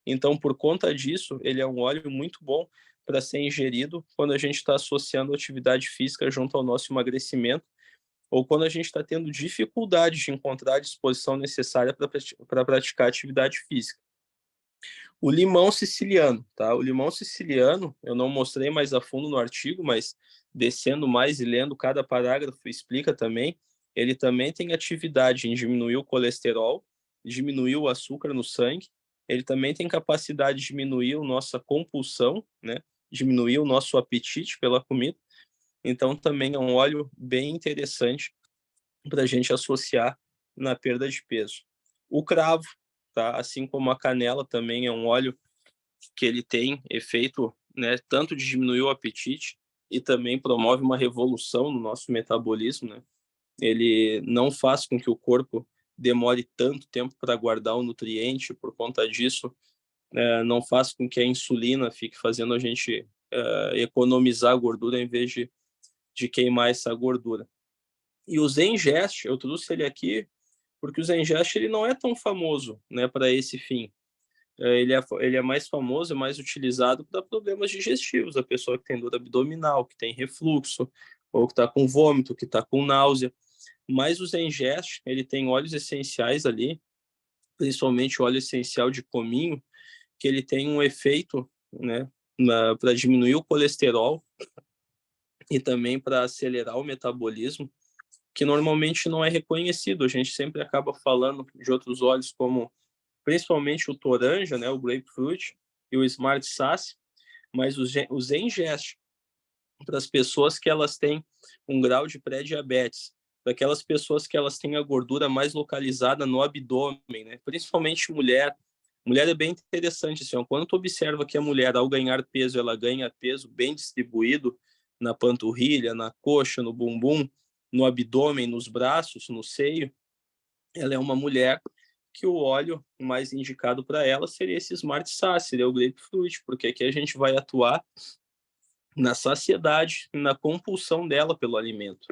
Então, por conta disso, ele é um óleo muito bom para ser ingerido quando a gente está associando atividade física junto ao nosso emagrecimento, ou quando a gente está tendo dificuldade de encontrar a disposição necessária para praticar atividade física. O limão siciliano, tá? O limão siciliano, eu não mostrei mais a fundo no artigo, mas descendo mais e lendo cada parágrafo explica também, ele também tem atividade em diminuir o colesterol, diminuir o açúcar no sangue, ele também tem capacidade de diminuir a nossa compulsão, né? Diminuir o nosso apetite pela comida. Então também é um óleo bem interessante para a gente associar na perda de peso. O cravo, tá? Assim como a canela, também é um óleo que ele tem efeito, né, tanto de diminuir o apetite e também promove uma revolução no nosso metabolismo, né? Ele não faz com que o corpo demore tanto tempo para guardar o nutriente, por conta disso, não faz com que a insulina fique fazendo a gente economizar gordura em vez de queimar essa gordura. E o Zengest, eu trouxe ele aqui porque o Zengest ele não é tão famoso, né, para esse fim. Ele é mais famoso, é mais utilizado para problemas digestivos, a pessoa que tem dor abdominal, que tem refluxo, ou que está com vômito, que está com náusea. Mas o Zengest, ele tem óleos essenciais ali, principalmente o óleo essencial de cominho, que ele tem um efeito, né, para diminuir o colesterol e também para acelerar o metabolismo, que normalmente não é reconhecido. A gente sempre acaba falando de outros óleos, como principalmente o Toranja, né, o Grapefruit e o Smart SASS, mas o Zengest, para as pessoas que elas têm um grau de pré-diabetes, para aquelas pessoas que elas têm a gordura mais localizada no abdômen, né, principalmente mulher. Mulher é bem interessante, assim, ó, quando tu observa que a mulher, ao ganhar peso, ela ganha peso bem distribuído na panturrilha, na coxa, no bumbum, no abdômen, nos braços, no seio, ela é uma mulher que o óleo mais indicado para ela seria esse Smart SASS, seria o Grapefruit, porque aqui a gente vai atuar na saciedade, na compulsão dela pelo alimento.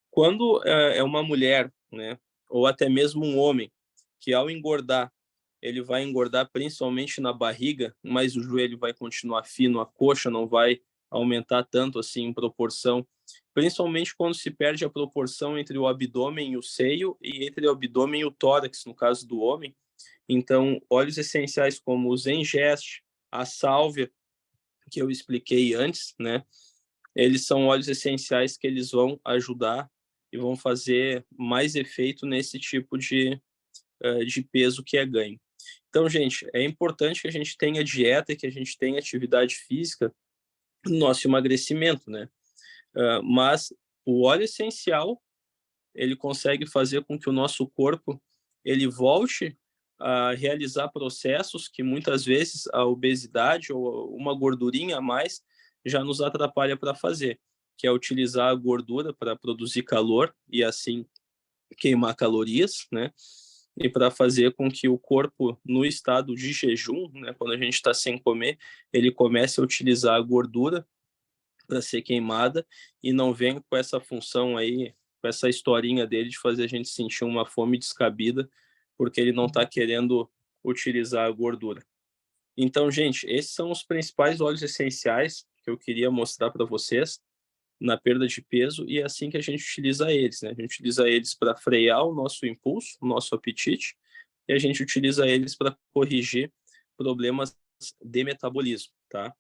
Quando é uma mulher, né, ou até mesmo um homem, que ao engordar, ele vai engordar principalmente na barriga, mas o joelho vai continuar fino, a coxa não vai aumentar tanto assim em proporção, principalmente quando se perde a proporção entre o abdômen e o seio e entre o abdômen e o tórax, no caso do homem. Então, óleos essenciais como o Zengest, a sálvia, que eu expliquei antes, né? Eles são óleos essenciais que eles vão ajudar e vão fazer mais efeito nesse tipo de peso que é ganho. Então, gente, é importante que a gente tenha dieta, que a gente tenha atividade física no nosso emagrecimento, né? Mas o óleo essencial, ele consegue fazer com que o nosso corpo ele volte a realizar processos que muitas vezes a obesidade ou uma gordurinha a mais já nos atrapalha para fazer, que é utilizar a gordura para produzir calor e assim queimar calorias, né? E para fazer com que o corpo, no estado de jejum, né, quando a gente está sem comer, ele comece a utilizar a gordura para ser queimada e não venha com essa função aí, com essa historinha dele de fazer a gente sentir uma fome descabida, porque ele não está querendo utilizar a gordura. Então, gente, esses são os principais óleos essenciais que eu queria mostrar para vocês na perda de peso e é assim que a gente utiliza eles, né? A gente utiliza eles para frear o nosso impulso, o nosso apetite, e a gente utiliza eles para corrigir problemas de metabolismo, tá?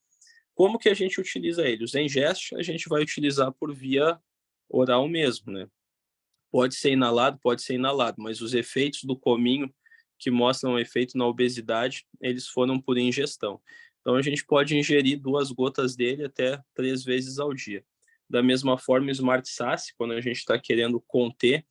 Como que a gente utiliza eles? Os Zengest a gente vai utilizar por via oral mesmo, né? Pode ser inalado, mas os efeitos do cominho que mostram o efeito na obesidade, eles foram por ingestão. Então a gente pode ingerir 2 gotas dele até 3 vezes ao dia. Da mesma forma, o Smart Sasse, quando a gente está querendo conter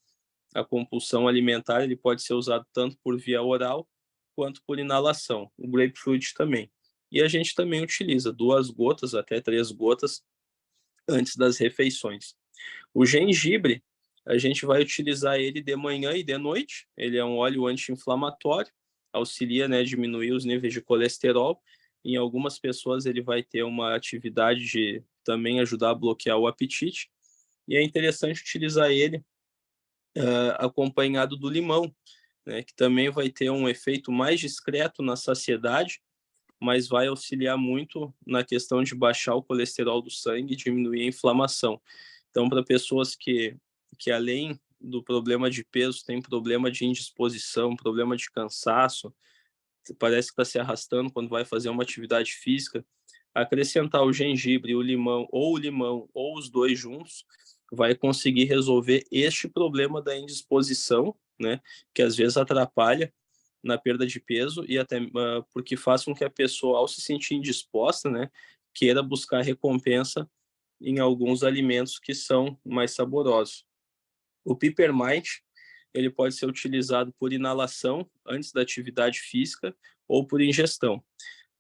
a compulsão alimentar, ele pode ser usado tanto por via oral quanto por inalação. O Grapefruit também. E a gente também utiliza 2 gotas até 3 gotas antes das refeições. O gengibre, a gente vai utilizar ele de manhã e de noite. Ele é um óleo anti-inflamatório, auxilia, né, a diminuir os níveis de colesterol. Em algumas pessoas ele vai ter uma atividade de também ajudar a bloquear o apetite. E é interessante utilizar ele acompanhado do limão, né, que também vai ter um efeito mais discreto na saciedade, mas vai auxiliar muito na questão de baixar o colesterol do sangue e diminuir a inflamação. Então, para pessoas que além do problema de peso, tem problema de indisposição, problema de cansaço, parece que está se arrastando quando vai fazer uma atividade física, acrescentar o gengibre, o limão ou os dois juntos, vai conseguir resolver este problema da indisposição, né, que às vezes atrapalha na perda de peso e até porque faz com que a pessoa, ao se sentir indisposta, né, queira buscar recompensa em alguns alimentos que são mais saborosos. O Peppermint, ele pode ser utilizado por inalação antes da atividade física ou por ingestão.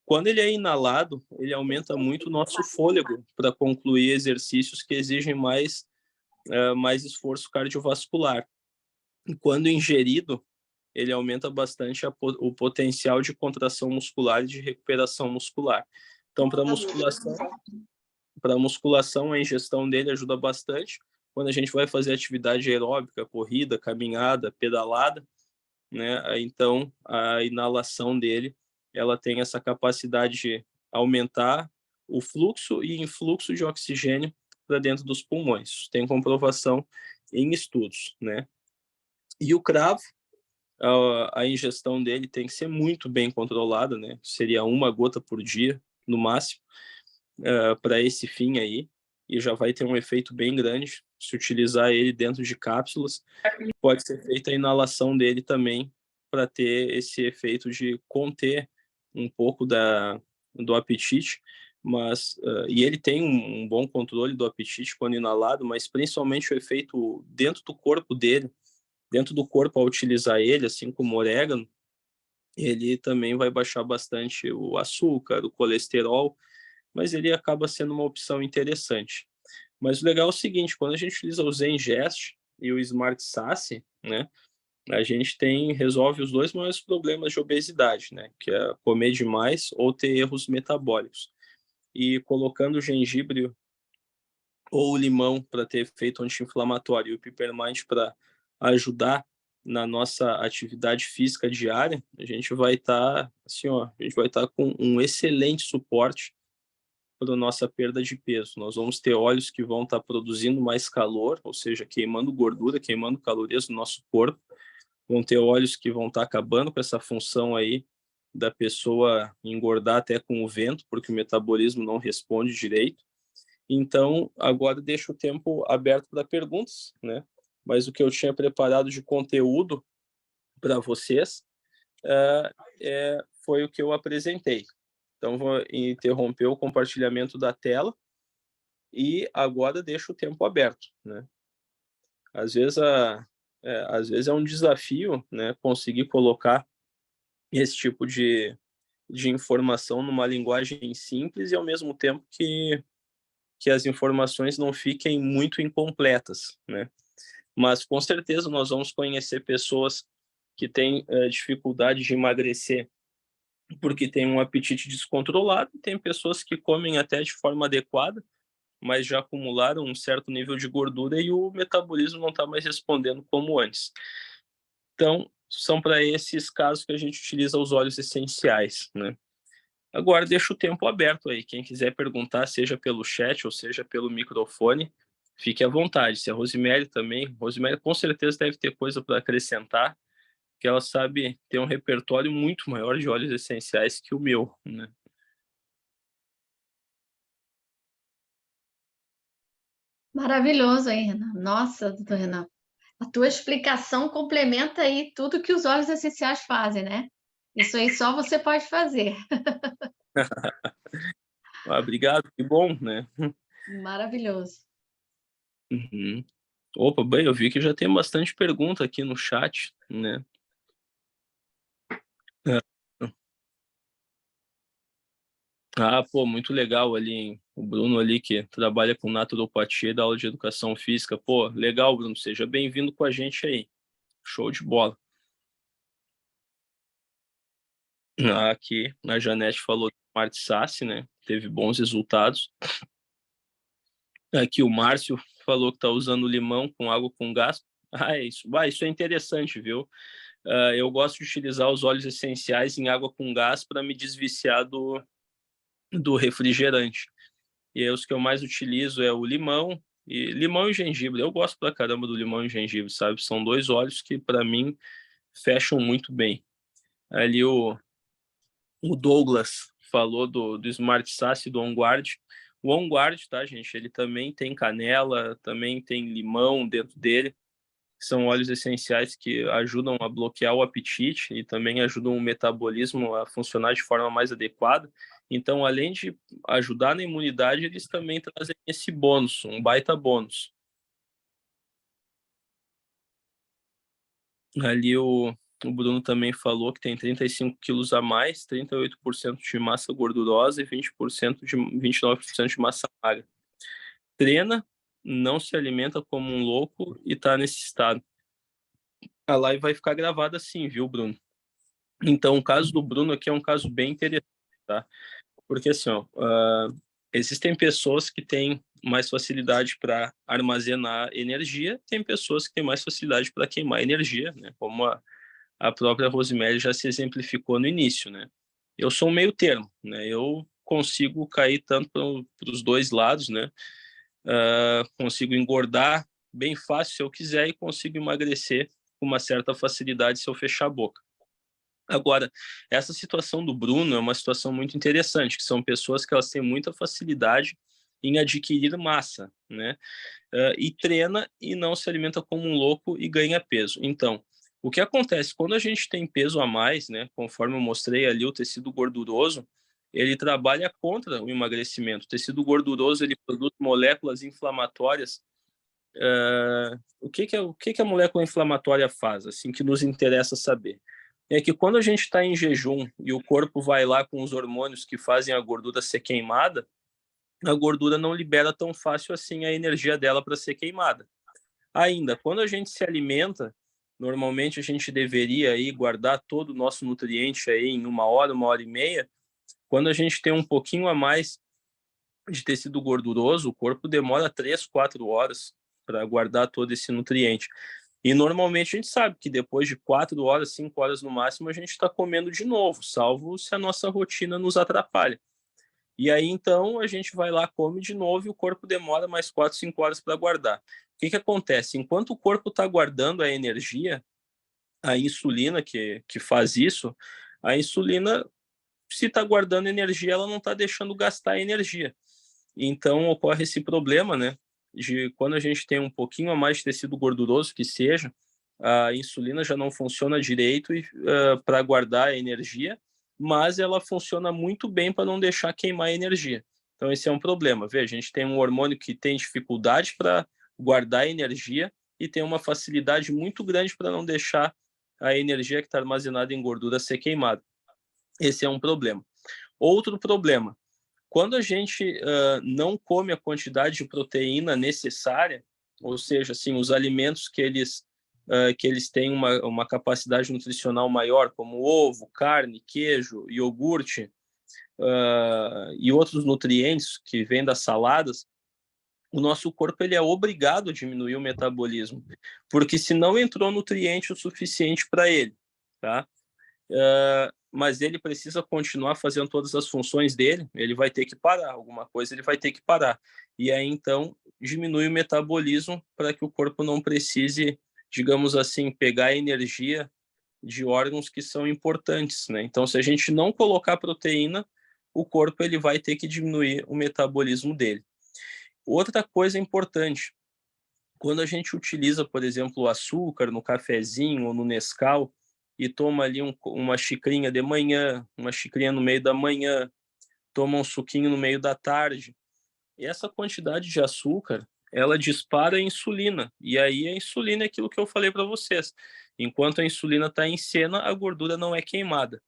Quando ele é inalado, ele aumenta muito o nosso fôlego para concluir exercícios que exigem mais esforço cardiovascular. E quando ingerido, ele aumenta bastante o potencial de contração muscular e de recuperação muscular. Então, para musculação, a ingestão dele ajuda bastante. Quando a gente vai fazer atividade aeróbica, corrida, caminhada, pedalada, né? Então, a inalação dele, ela tem essa capacidade de aumentar o fluxo e influxo de oxigênio para dentro dos pulmões. Isso tem comprovação em estudos, né? E o cravo, a ingestão dele tem que ser muito bem controlada, né? Seria 1 gota por dia, no máximo, para esse fim aí, e já vai ter um efeito bem grande se utilizar ele dentro de cápsulas. Pode ser feita a inalação dele também para ter esse efeito de conter um pouco do apetite, mas e ele tem um bom controle do apetite quando inalado, mas principalmente o efeito dentro do corpo dele, dentro do corpo ao utilizar ele, assim como o orégano, ele também vai baixar bastante o açúcar, o colesterol, mas ele acaba sendo uma opção interessante. Mas o legal é o seguinte, quando a gente utiliza o Zengest e o Smart Sasse, né, a gente resolve os 2 maiores problemas de obesidade, né, que é comer demais ou ter erros metabólicos. E colocando o gengibre ou o limão para ter efeito anti-inflamatório e o peppermint para ajudar na nossa atividade física diária, a gente vai estar assim, ó, a gente vai estar com um excelente suporte para a nossa perda de peso. Nós vamos ter óleos que vão estar produzindo mais calor, ou seja, queimando gordura, queimando calorias no nosso corpo. Vão ter óleos que vão estar acabando com essa função aí da pessoa engordar até com o vento, porque o metabolismo não responde direito. Então, agora deixo o tempo aberto para perguntas, né? mas o que eu tinha preparado de conteúdo para vocês foi o que eu apresentei. Então, vou interromper o compartilhamento da tela e agora deixo o tempo aberto, né? Às vezes, às vezes é um desafio, né, conseguir colocar esse tipo de informação numa linguagem simples e, ao mesmo tempo, que as informações não fiquem muito incompletas, né? Mas, com certeza, nós vamos conhecer pessoas que têm dificuldade de emagrecer porque têm um apetite descontrolado, e tem pessoas que comem até de forma adequada, mas já acumularam um certo nível de gordura e o metabolismo não está mais respondendo como antes. Então, são para esses casos que a gente utiliza os óleos essenciais, né? Agora, deixa o tempo aberto aí. Quem quiser perguntar, seja pelo chat ou seja pelo microfone, fique à vontade. Se a Rosemary também, Rosemary com certeza deve ter coisa para acrescentar, que ela sabe ter um repertório muito maior de óleos essenciais que o meu, né? Maravilhoso, hein, Renan? Nossa, doutor Renan, a tua explicação complementa aí tudo que os óleos essenciais fazem, né? Isso aí só você pode fazer. Ah, obrigado, que bom, né? Maravilhoso. Uhum. Opa, bem, eu vi que já tem bastante pergunta aqui no chat, né? É. Ah, pô, muito legal ali, hein? O Bruno ali que trabalha com naturopatia e dá aula de educação física. Pô, legal, Bruno, seja bem-vindo com a gente aí. Show de bola. Ah, aqui a Janete falou do Smart Sassi, né? Teve bons resultados. Aqui o Márcio falou que tá usando limão com água com gás. Ah, é isso. Ah, isso é interessante, viu? Eu gosto de utilizar os óleos essenciais em água com gás para me desviciar do refrigerante. E aí, os que eu mais utilizo é o limão e gengibre. Eu gosto pra caramba do limão e gengibre, sabe? São dois óleos que para mim fecham muito bem. Ali o Douglas falou do Smart Sass e do On Guard. O On Guard, tá, gente? Ele também tem canela, também tem limão dentro dele. São óleos essenciais que ajudam a bloquear o apetite e também ajudam o metabolismo a funcionar de forma mais adequada. Então, além de ajudar na imunidade, eles também trazem esse bônus, um baita bônus. Ali o Bruno também falou que tem 35 quilos a mais, 38% de massa gordurosa e 29% de massa magra. Treina, não se alimenta como um louco e está nesse estado. A live vai ficar gravada assim, viu, Bruno? Então, o caso do Bruno aqui é um caso bem interessante, tá? Porque, assim, ó, existem pessoas que têm mais facilidade para armazenar energia, tem pessoas que têm mais facilidade para queimar energia, né? Como a própria Rosemary já se exemplificou no início, né? Eu sou um meio termo, né? Eu consigo cair tanto para os dois lados, né? Consigo engordar bem fácil se eu quiser e consigo emagrecer com uma certa facilidade se eu fechar a boca. Agora, essa situação do Bruno é uma situação muito interessante, que são pessoas que elas têm muita facilidade em adquirir massa, né? E treina e não se alimenta como um louco e ganha peso. Então, o que acontece quando a gente tem peso a mais, né? Conforme eu mostrei ali, o tecido gorduroso, ele trabalha contra o emagrecimento. O tecido gorduroso, ele produz moléculas inflamatórias. O que a molécula inflamatória faz, assim, que nos interessa saber? É que quando a gente está em jejum e o corpo vai lá com os hormônios que fazem a gordura ser queimada, a gordura não libera tão fácil assim a energia dela para ser queimada. Ainda, quando a gente se alimenta, normalmente a gente deveria aí guardar todo o nosso nutriente aí em 1 hora e meia. Quando a gente tem um pouquinho a mais de tecido gorduroso, o corpo demora 3, 4 horas para guardar todo esse nutriente. E normalmente a gente sabe que depois de 4 horas, 5 horas no máximo, a gente está comendo de novo, salvo se a nossa rotina nos atrapalha. E aí, então, a gente vai lá, come de novo e o corpo demora mais 4, 5 horas para guardar. O que acontece? Enquanto o corpo está guardando a energia, a insulina que faz isso, a insulina, se está guardando energia, ela não está deixando gastar energia. Então, ocorre esse problema, né? de quando a gente tem um pouquinho a mais de tecido gorduroso que seja, a insulina já não funciona direito para guardar a energia, mas ela funciona muito bem para não deixar queimar a energia. Então esse é um problema. Vê, a gente tem um hormônio que tem dificuldade para guardar energia e tem uma facilidade muito grande para não deixar a energia que está armazenada em gordura ser queimada. Esse é um problema. Outro problema, quando a gente não come a quantidade de proteína necessária, ou seja, assim, os alimentos que eles têm uma capacidade nutricional maior, como ovo, carne, queijo, iogurte e outros nutrientes que vêm das saladas, o nosso corpo ele é obrigado a diminuir o metabolismo, porque se não entrou nutriente o suficiente para ele, tá? Mas ele precisa continuar fazendo todas as funções dele, ele vai ter que parar, alguma coisa ele vai ter que parar. E aí, então, diminui o metabolismo para que o corpo não precise, digamos assim, pegar a energia de órgãos que são importantes, né? Então, se a gente não colocar proteína, o corpo ele vai ter que diminuir o metabolismo dele. Outra coisa importante, quando a gente utiliza, por exemplo, o açúcar no cafezinho ou no Nescau e toma ali uma xicrinha de manhã, uma xicrinha no meio da manhã, toma um suquinho no meio da tarde, e essa quantidade de açúcar, ela dispara a insulina. E aí a insulina é aquilo que eu falei para vocês. Enquanto a insulina está em cena, a gordura não é queimada.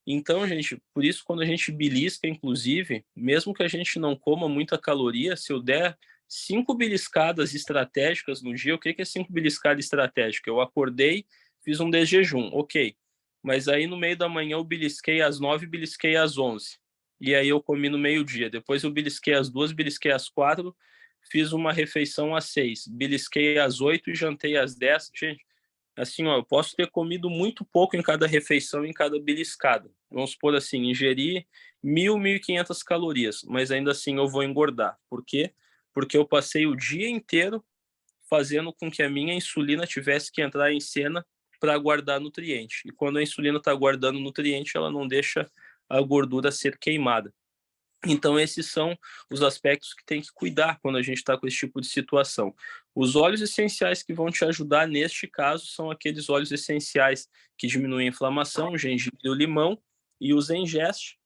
Então, gente, por isso quando a gente belisca, inclusive, mesmo que a gente não coma muita caloria, se eu der 5 beliscadas estratégicas no dia, o que é 5 beliscadas estratégicas? Eu acordei, fiz um desjejum, ok. Mas aí no meio da manhã eu belisquei às 9, belisquei às 11. E aí eu comi no meio-dia. Depois eu belisquei às 2, belisquei às 4, fiz uma refeição às 6. Belisquei às 8 e jantei às 10. Gente, assim, ó, eu posso ter comido muito pouco em cada refeição, em cada beliscada. Vamos supor assim, ingerir 1.500 calorias, mas ainda assim eu vou engordar. Por quê? Porque eu passei o dia inteiro fazendo com que a minha insulina tivesse que entrar em cena para guardar nutriente. E quando a insulina está guardando nutriente, ela não deixa a gordura ser queimada. Então, esses são os aspectos que tem que cuidar quando a gente está com esse tipo de situação. Os óleos essenciais que vão te ajudar neste caso são aqueles óleos essenciais que diminuem a inflamação, o gengibre e o limão, e os Zengest,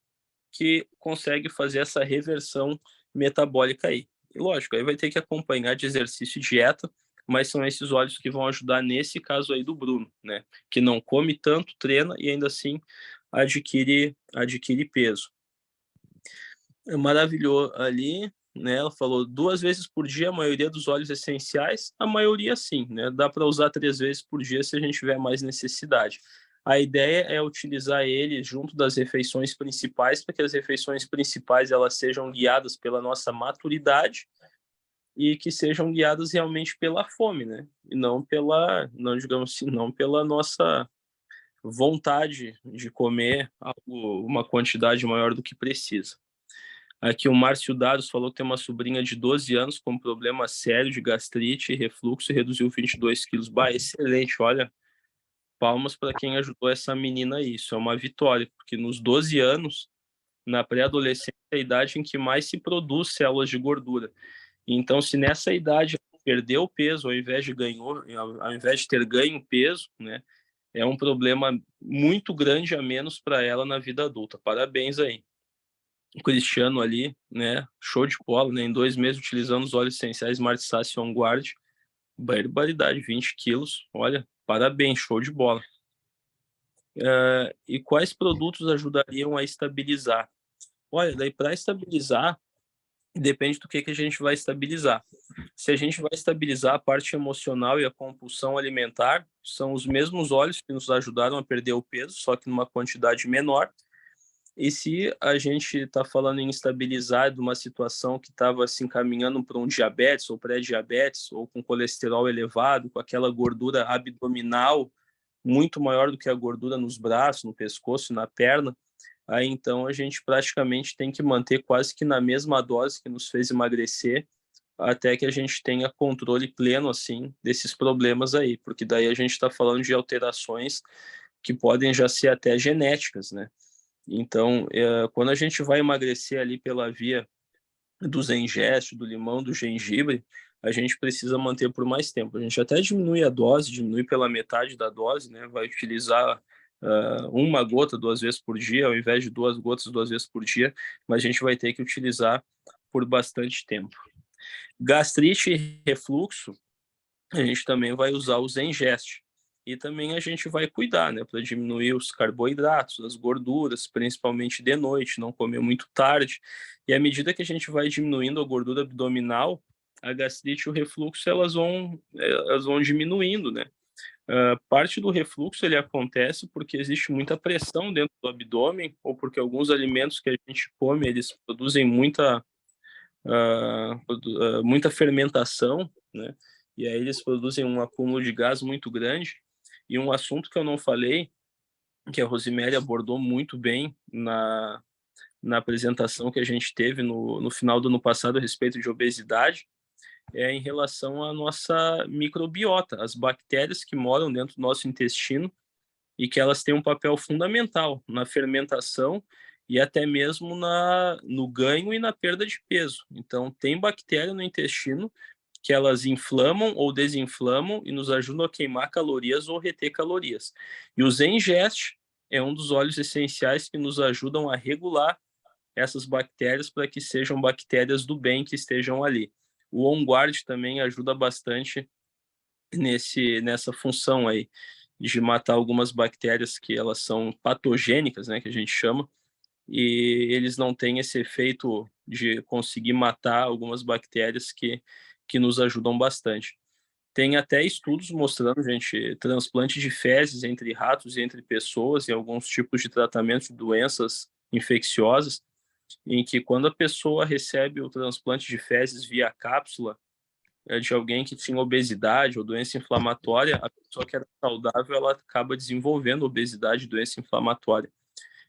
que consegue fazer essa reversão metabólica aí. E lógico, aí vai ter que acompanhar de exercício e dieta, mas são esses óleos que vão ajudar nesse caso aí do Bruno, né? Que não come tanto, treina e ainda assim adquire peso. Maravilhou ali, né? Ela falou 2 vezes por dia a maioria dos óleos essenciais, a maioria sim, né? Dá para usar 3 vezes por dia se a gente tiver mais necessidade. A ideia é utilizar ele junto das refeições principais, para que as refeições principais elas sejam guiadas pela nossa maturidade e que sejam guiadas realmente pela fome, né? E não digamos assim, não pela nossa vontade de comer algo, uma quantidade maior do que precisa. Aqui o Márcio Dados falou que tem uma sobrinha de 12 anos com problema sério de gastrite e refluxo e reduziu 22 quilos. Bah, excelente, olha, palmas para quem ajudou essa menina aí, isso é uma vitória, porque nos 12 anos, na pré-adolescência, é a idade em que mais se produz células de gordura. Então, se nessa idade perdeu peso, ao invés de ter ganho peso, né, é um problema muito grande a menos para ela na vida adulta. Parabéns aí. O Cristiano ali, né? Show de bola, né? Em 2 meses utilizando os óleos essenciais Smart Sace On Guard. Barbaridade, 20 quilos. Olha, parabéns, show de bola. E quais produtos ajudariam a estabilizar? Olha, daí para estabilizar, depende do que a gente vai estabilizar. Se a gente vai estabilizar a parte emocional e a compulsão alimentar, são os mesmos óleos que nos ajudaram a perder o peso, só que numa quantidade menor. E se a gente está falando em estabilizar de uma situação que estava se encaminhando para um diabetes ou pré-diabetes, ou com colesterol elevado, com aquela gordura abdominal muito maior do que a gordura nos braços, no pescoço, na perna, aí então a gente praticamente tem que manter quase que na mesma dose que nos fez emagrecer, até que a gente tenha controle pleno assim desses problemas aí, porque daí a gente está falando de alterações que podem já ser até genéticas, né? Então, quando a gente vai emagrecer ali pela via do Zengest, do limão, do gengibre, a gente precisa manter por mais tempo. A gente até diminui a dose, diminui pela metade da dose, né? Vai utilizar uma gota 2 vezes por dia, ao invés de 2 gotas 2 vezes por dia, mas a gente vai ter que utilizar por bastante tempo. Gastrite e refluxo, a gente também vai usar o Zengest. E também a gente vai cuidar, né, para diminuir os carboidratos, as gorduras, principalmente de noite, não comer muito tarde. E à medida que a gente vai diminuindo a gordura abdominal, a gastrite e o refluxo elas vão diminuindo, né? Parte do refluxo ele acontece porque existe muita pressão dentro do abdômen ou porque alguns alimentos que a gente come eles produzem muita fermentação, né? E aí eles produzem um acúmulo de gás muito grande. E um assunto que eu não falei, que a Rosemary abordou muito bem na apresentação que a gente teve no final do ano passado a respeito de obesidade, é em relação à nossa microbiota, as bactérias que moram dentro do nosso intestino e que elas têm um papel fundamental na fermentação e até mesmo no ganho e na perda de peso. Então, tem bactéria no intestino que elas inflamam ou desinflamam e nos ajudam a queimar calorias ou reter calorias. E o Zengest é um dos óleos essenciais que nos ajudam a regular essas bactérias para que sejam bactérias do bem que estejam ali. O On Guard também ajuda bastante nessa função aí de matar algumas bactérias que elas são patogênicas, né, que a gente chama, e eles não têm esse efeito de conseguir matar algumas bactérias que nos ajudam bastante. Tem até estudos mostrando, gente, transplante de fezes entre ratos e entre pessoas e alguns tipos de tratamento de doenças infecciosas, em que quando a pessoa recebe o transplante de fezes via cápsula de alguém que tinha obesidade ou doença inflamatória, a pessoa que era saudável, ela acaba desenvolvendo obesidade e doença inflamatória.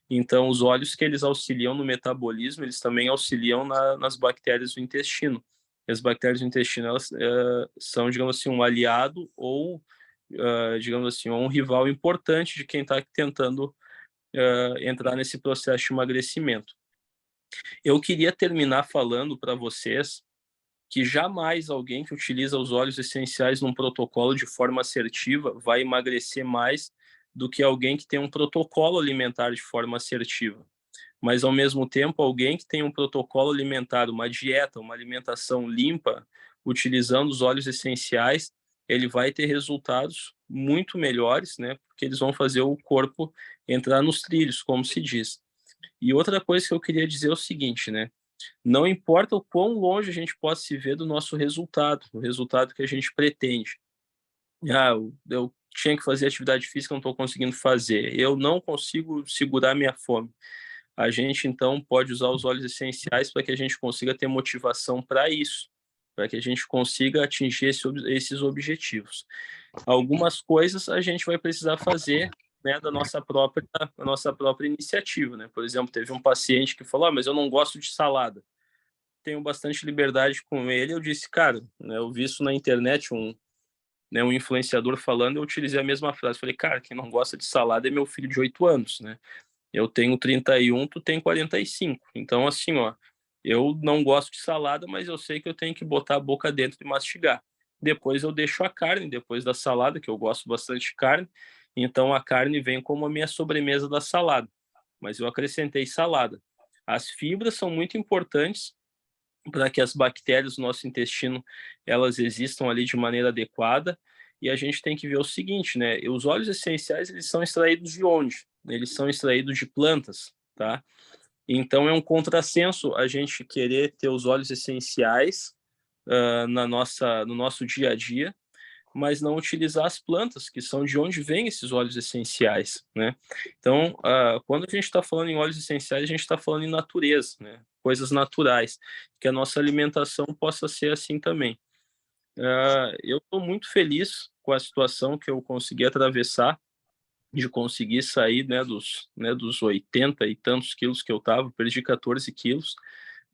Então, os óleos que eles auxiliam no metabolismo, eles também auxiliam nas bactérias do intestino. E as bactérias do intestino, elas são, digamos assim, um aliado ou, digamos assim, um rival importante de quem está tentando entrar nesse processo de emagrecimento. Eu queria terminar falando para vocês que jamais alguém que utiliza os óleos essenciais num protocolo de forma assertiva vai emagrecer mais do que alguém que tem um protocolo alimentar de forma assertiva. Mas, ao mesmo tempo, alguém que tem um protocolo alimentar, uma dieta, uma alimentação limpa, utilizando os óleos essenciais, ele vai ter resultados muito melhores, né? Porque eles vão fazer o corpo entrar nos trilhos, como se diz. E outra coisa que eu queria dizer é o seguinte, né? Não importa o quão longe a gente possa se ver do nosso resultado, o resultado que a gente pretende. Eu tinha que fazer atividade física, não estou conseguindo fazer. Eu não consigo segurar minha fome. A gente, então, pode usar os óleos essenciais para que a gente consiga ter motivação para isso, para que a gente consiga atingir esses objetivos. Algumas coisas a gente vai precisar fazer, né, da nossa própria iniciativa, né? Por exemplo, teve um paciente que falou: mas eu não gosto de salada. Tenho bastante liberdade com ele. Eu disse: cara, né, eu vi isso na internet, um influenciador falando, eu utilizei a mesma frase. Falei: cara, quem não gosta de salada é meu filho de 8 anos, né? Eu tenho 31, tu tem 45. Então, assim, ó, eu não gosto de salada, mas eu sei que eu tenho que botar a boca dentro e mastigar. Depois eu deixo a carne, depois da salada, que eu gosto bastante de carne. Então, a carne vem como a minha sobremesa da salada. Mas eu acrescentei salada. As fibras são muito importantes para que as bactérias do nosso intestino elas existam ali de maneira adequada. E a gente tem que ver o seguinte, né? Os óleos essenciais eles são extraídos de onde? Eles são extraídos de plantas, tá? Então é um contrassenso a gente querer ter os óleos essenciais no nosso dia a dia, mas não utilizar as plantas, que são de onde vêm esses óleos essenciais, né? Então, quando a gente está falando em óleos essenciais, a gente está falando em natureza, né? Coisas naturais, que a nossa alimentação possa ser assim também. Eu estou muito feliz com a situação que eu consegui atravessar, de conseguir sair, dos 80 e tantos quilos que eu estava, perdi 14 quilos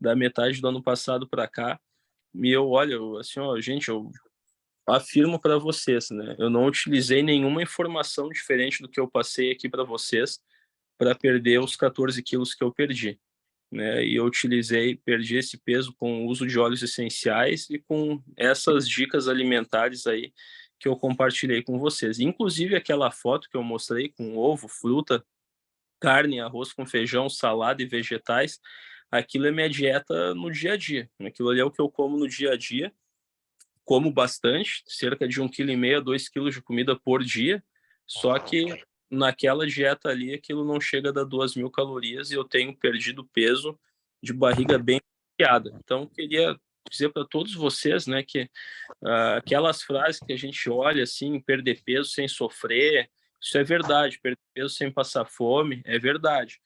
da metade do ano passado para cá. E olha, assim, ó, gente, eu afirmo para vocês, né? Eu não utilizei nenhuma informação diferente do que eu passei aqui para vocês para perder os 14 quilos que eu perdi. né? E eu perdi esse peso com o uso de óleos essenciais e com essas dicas alimentares aí que eu compartilhei com vocês. Inclusive aquela foto que eu mostrei com ovo, fruta, carne, arroz com feijão, salada e vegetais, aquilo é minha dieta no dia a dia. Aquilo ali é o que eu como no dia a dia. Como bastante, cerca de 1,5 kg, 2 quilos de comida por dia, só que naquela dieta ali aquilo não chega a dar 2.000 calorias e eu tenho perdido peso de barriga bem piada. Então, queria dizer para todos vocês, né, que aquelas frases que a gente olha assim, perder peso sem sofrer, isso é verdade, perder peso sem passar fome, é verdade.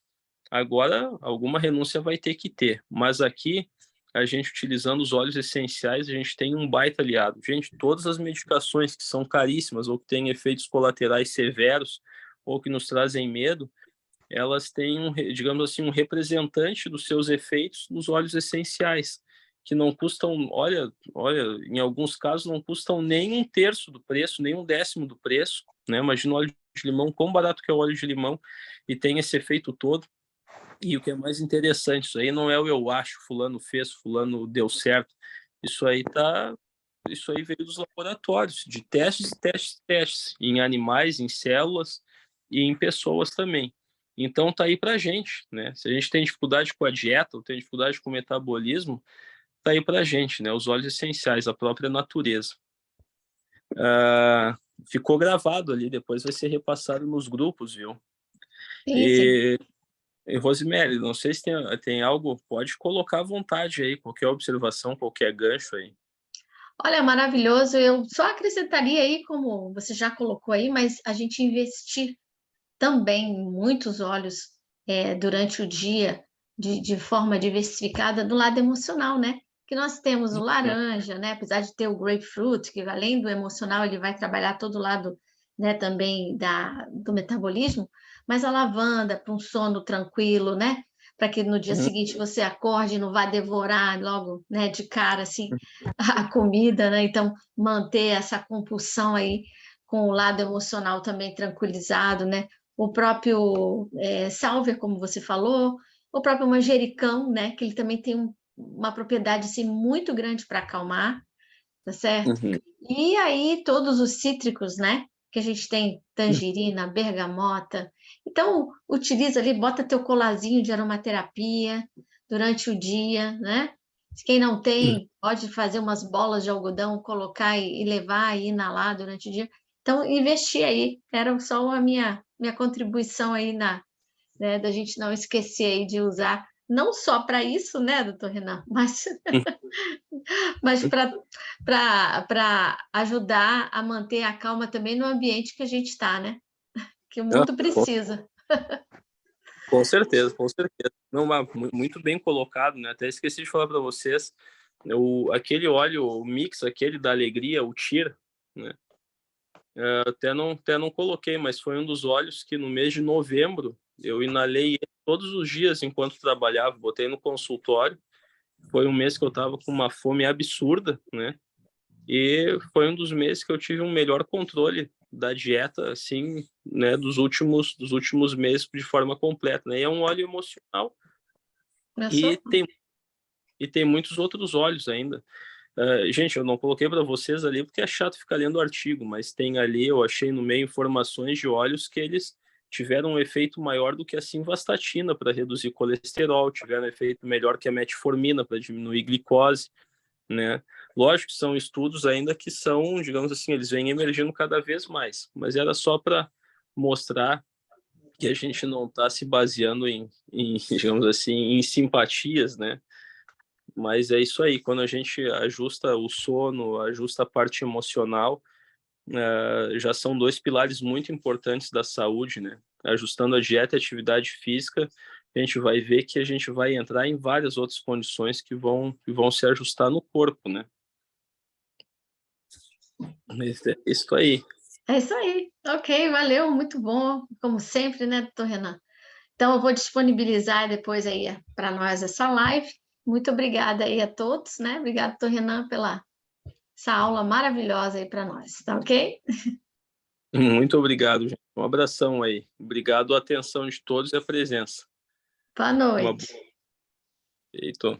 Agora, alguma renúncia vai ter que ter, mas aqui, a gente utilizando os óleos essenciais, a gente tem um baita aliado. Gente, todas as medicações que são caríssimas ou que têm efeitos colaterais severos ou que nos trazem medo, elas têm, digamos assim, um representante dos seus efeitos nos óleos essenciais, que não custam, olha, em alguns casos não custam nem 1/3 do preço, nem 1/10 do preço, né? Imagina o óleo de limão, quão barato que é o óleo de limão e tem esse efeito todo. E o que é mais interessante, isso aí não é o eu acho, fulano fez, fulano deu certo. Isso aí isso aí veio dos laboratórios, de testes, testes, testes, em animais, em células e em pessoas também. Então tá aí pra gente, né? Se a gente tem dificuldade com a dieta, ou tem dificuldade com o metabolismo, tá aí pra gente, né? Os óleos essenciais, a própria natureza. Ficou gravado ali, depois vai ser repassado nos grupos, viu? Sim, sim. E Rosemary, não sei se tem algo, pode colocar à vontade aí, qualquer observação, qualquer gancho aí. Olha, maravilhoso. Eu só acrescentaria aí, como você já colocou aí, mas a gente investir também muitos olhos durante o dia, de forma diversificada, do lado emocional, né? Que nós temos o laranja, né? Apesar de ter o grapefruit, que além do emocional, ele vai trabalhar todo o lado, né, também do metabolismo, mas a lavanda para um sono tranquilo, né? Para que no dia Uhum, seguinte você acorde e não vá devorar logo, né, de cara assim a comida, né? Então manter essa compulsão aí com o lado emocional também tranquilizado, né? O próprio sálvia, como você falou, o próprio manjericão, né? Que ele também tem uma propriedade assim, muito grande para acalmar, tá certo? uhum. E aí todos os cítricos, né? Que a gente tem tangerina, bergamota. Então, utiliza ali, bota teu colarzinho de aromaterapia durante o dia, né? Quem não tem, pode fazer umas bolas de algodão, colocar e levar e inalar durante o dia. Então, investir aí, era só a minha contribuição aí né, da gente não esquecer aí de usar, não só para isso, né, doutor Renan, mas para ajudar a manter a calma também no ambiente que a gente está, né? Que o Ah, mundo com, precisa. com certeza, com certeza. Não, mas muito bem colocado, né? Até esqueci de falar para vocês, aquele óleo, o mix, aquele da alegria, o Tira, né? Até não coloquei, mas foi um dos óleos que no mês de novembro eu inalei ele todos os dias enquanto trabalhava, botei no consultório. Foi um mês que eu estava com uma fome absurda, né? E foi um dos meses que eu tive um melhor controle da dieta, assim, né, dos últimos meses de forma completa, né? E é um óleo emocional Não é e só? tem muitos outros óleos ainda. Gente, eu não coloquei para vocês ali porque é chato ficar lendo o artigo, mas tem ali, eu achei no meio informações de óleos que eles tiveram um efeito maior do que a simvastatina para reduzir colesterol, tiveram um efeito melhor que a metformina para diminuir glicose, né? Lógico que são estudos ainda que são, digamos assim, eles vêm emergindo cada vez mais, mas era só para mostrar que a gente não está se baseando digamos assim, em simpatias, né? Mas é isso aí, quando a gente ajusta o sono, ajusta a parte emocional, já são dois pilares muito importantes da saúde, né? Ajustando a dieta e a atividade física, a gente vai ver que a gente vai entrar em várias outras condições que vão se ajustar no corpo, né? Mas é isso aí. É isso aí. Ok, valeu, muito bom, como sempre, né, doutor Renan? Então, eu vou disponibilizar depois aí para nós essa live. Muito obrigada aí a todos, né? Obrigada, doutor Renan, pela essa aula maravilhosa aí para nós, tá ok? Muito obrigado, gente. Um abração aí. Obrigado a atenção de todos e a presença. Boa Uma noite. Feito.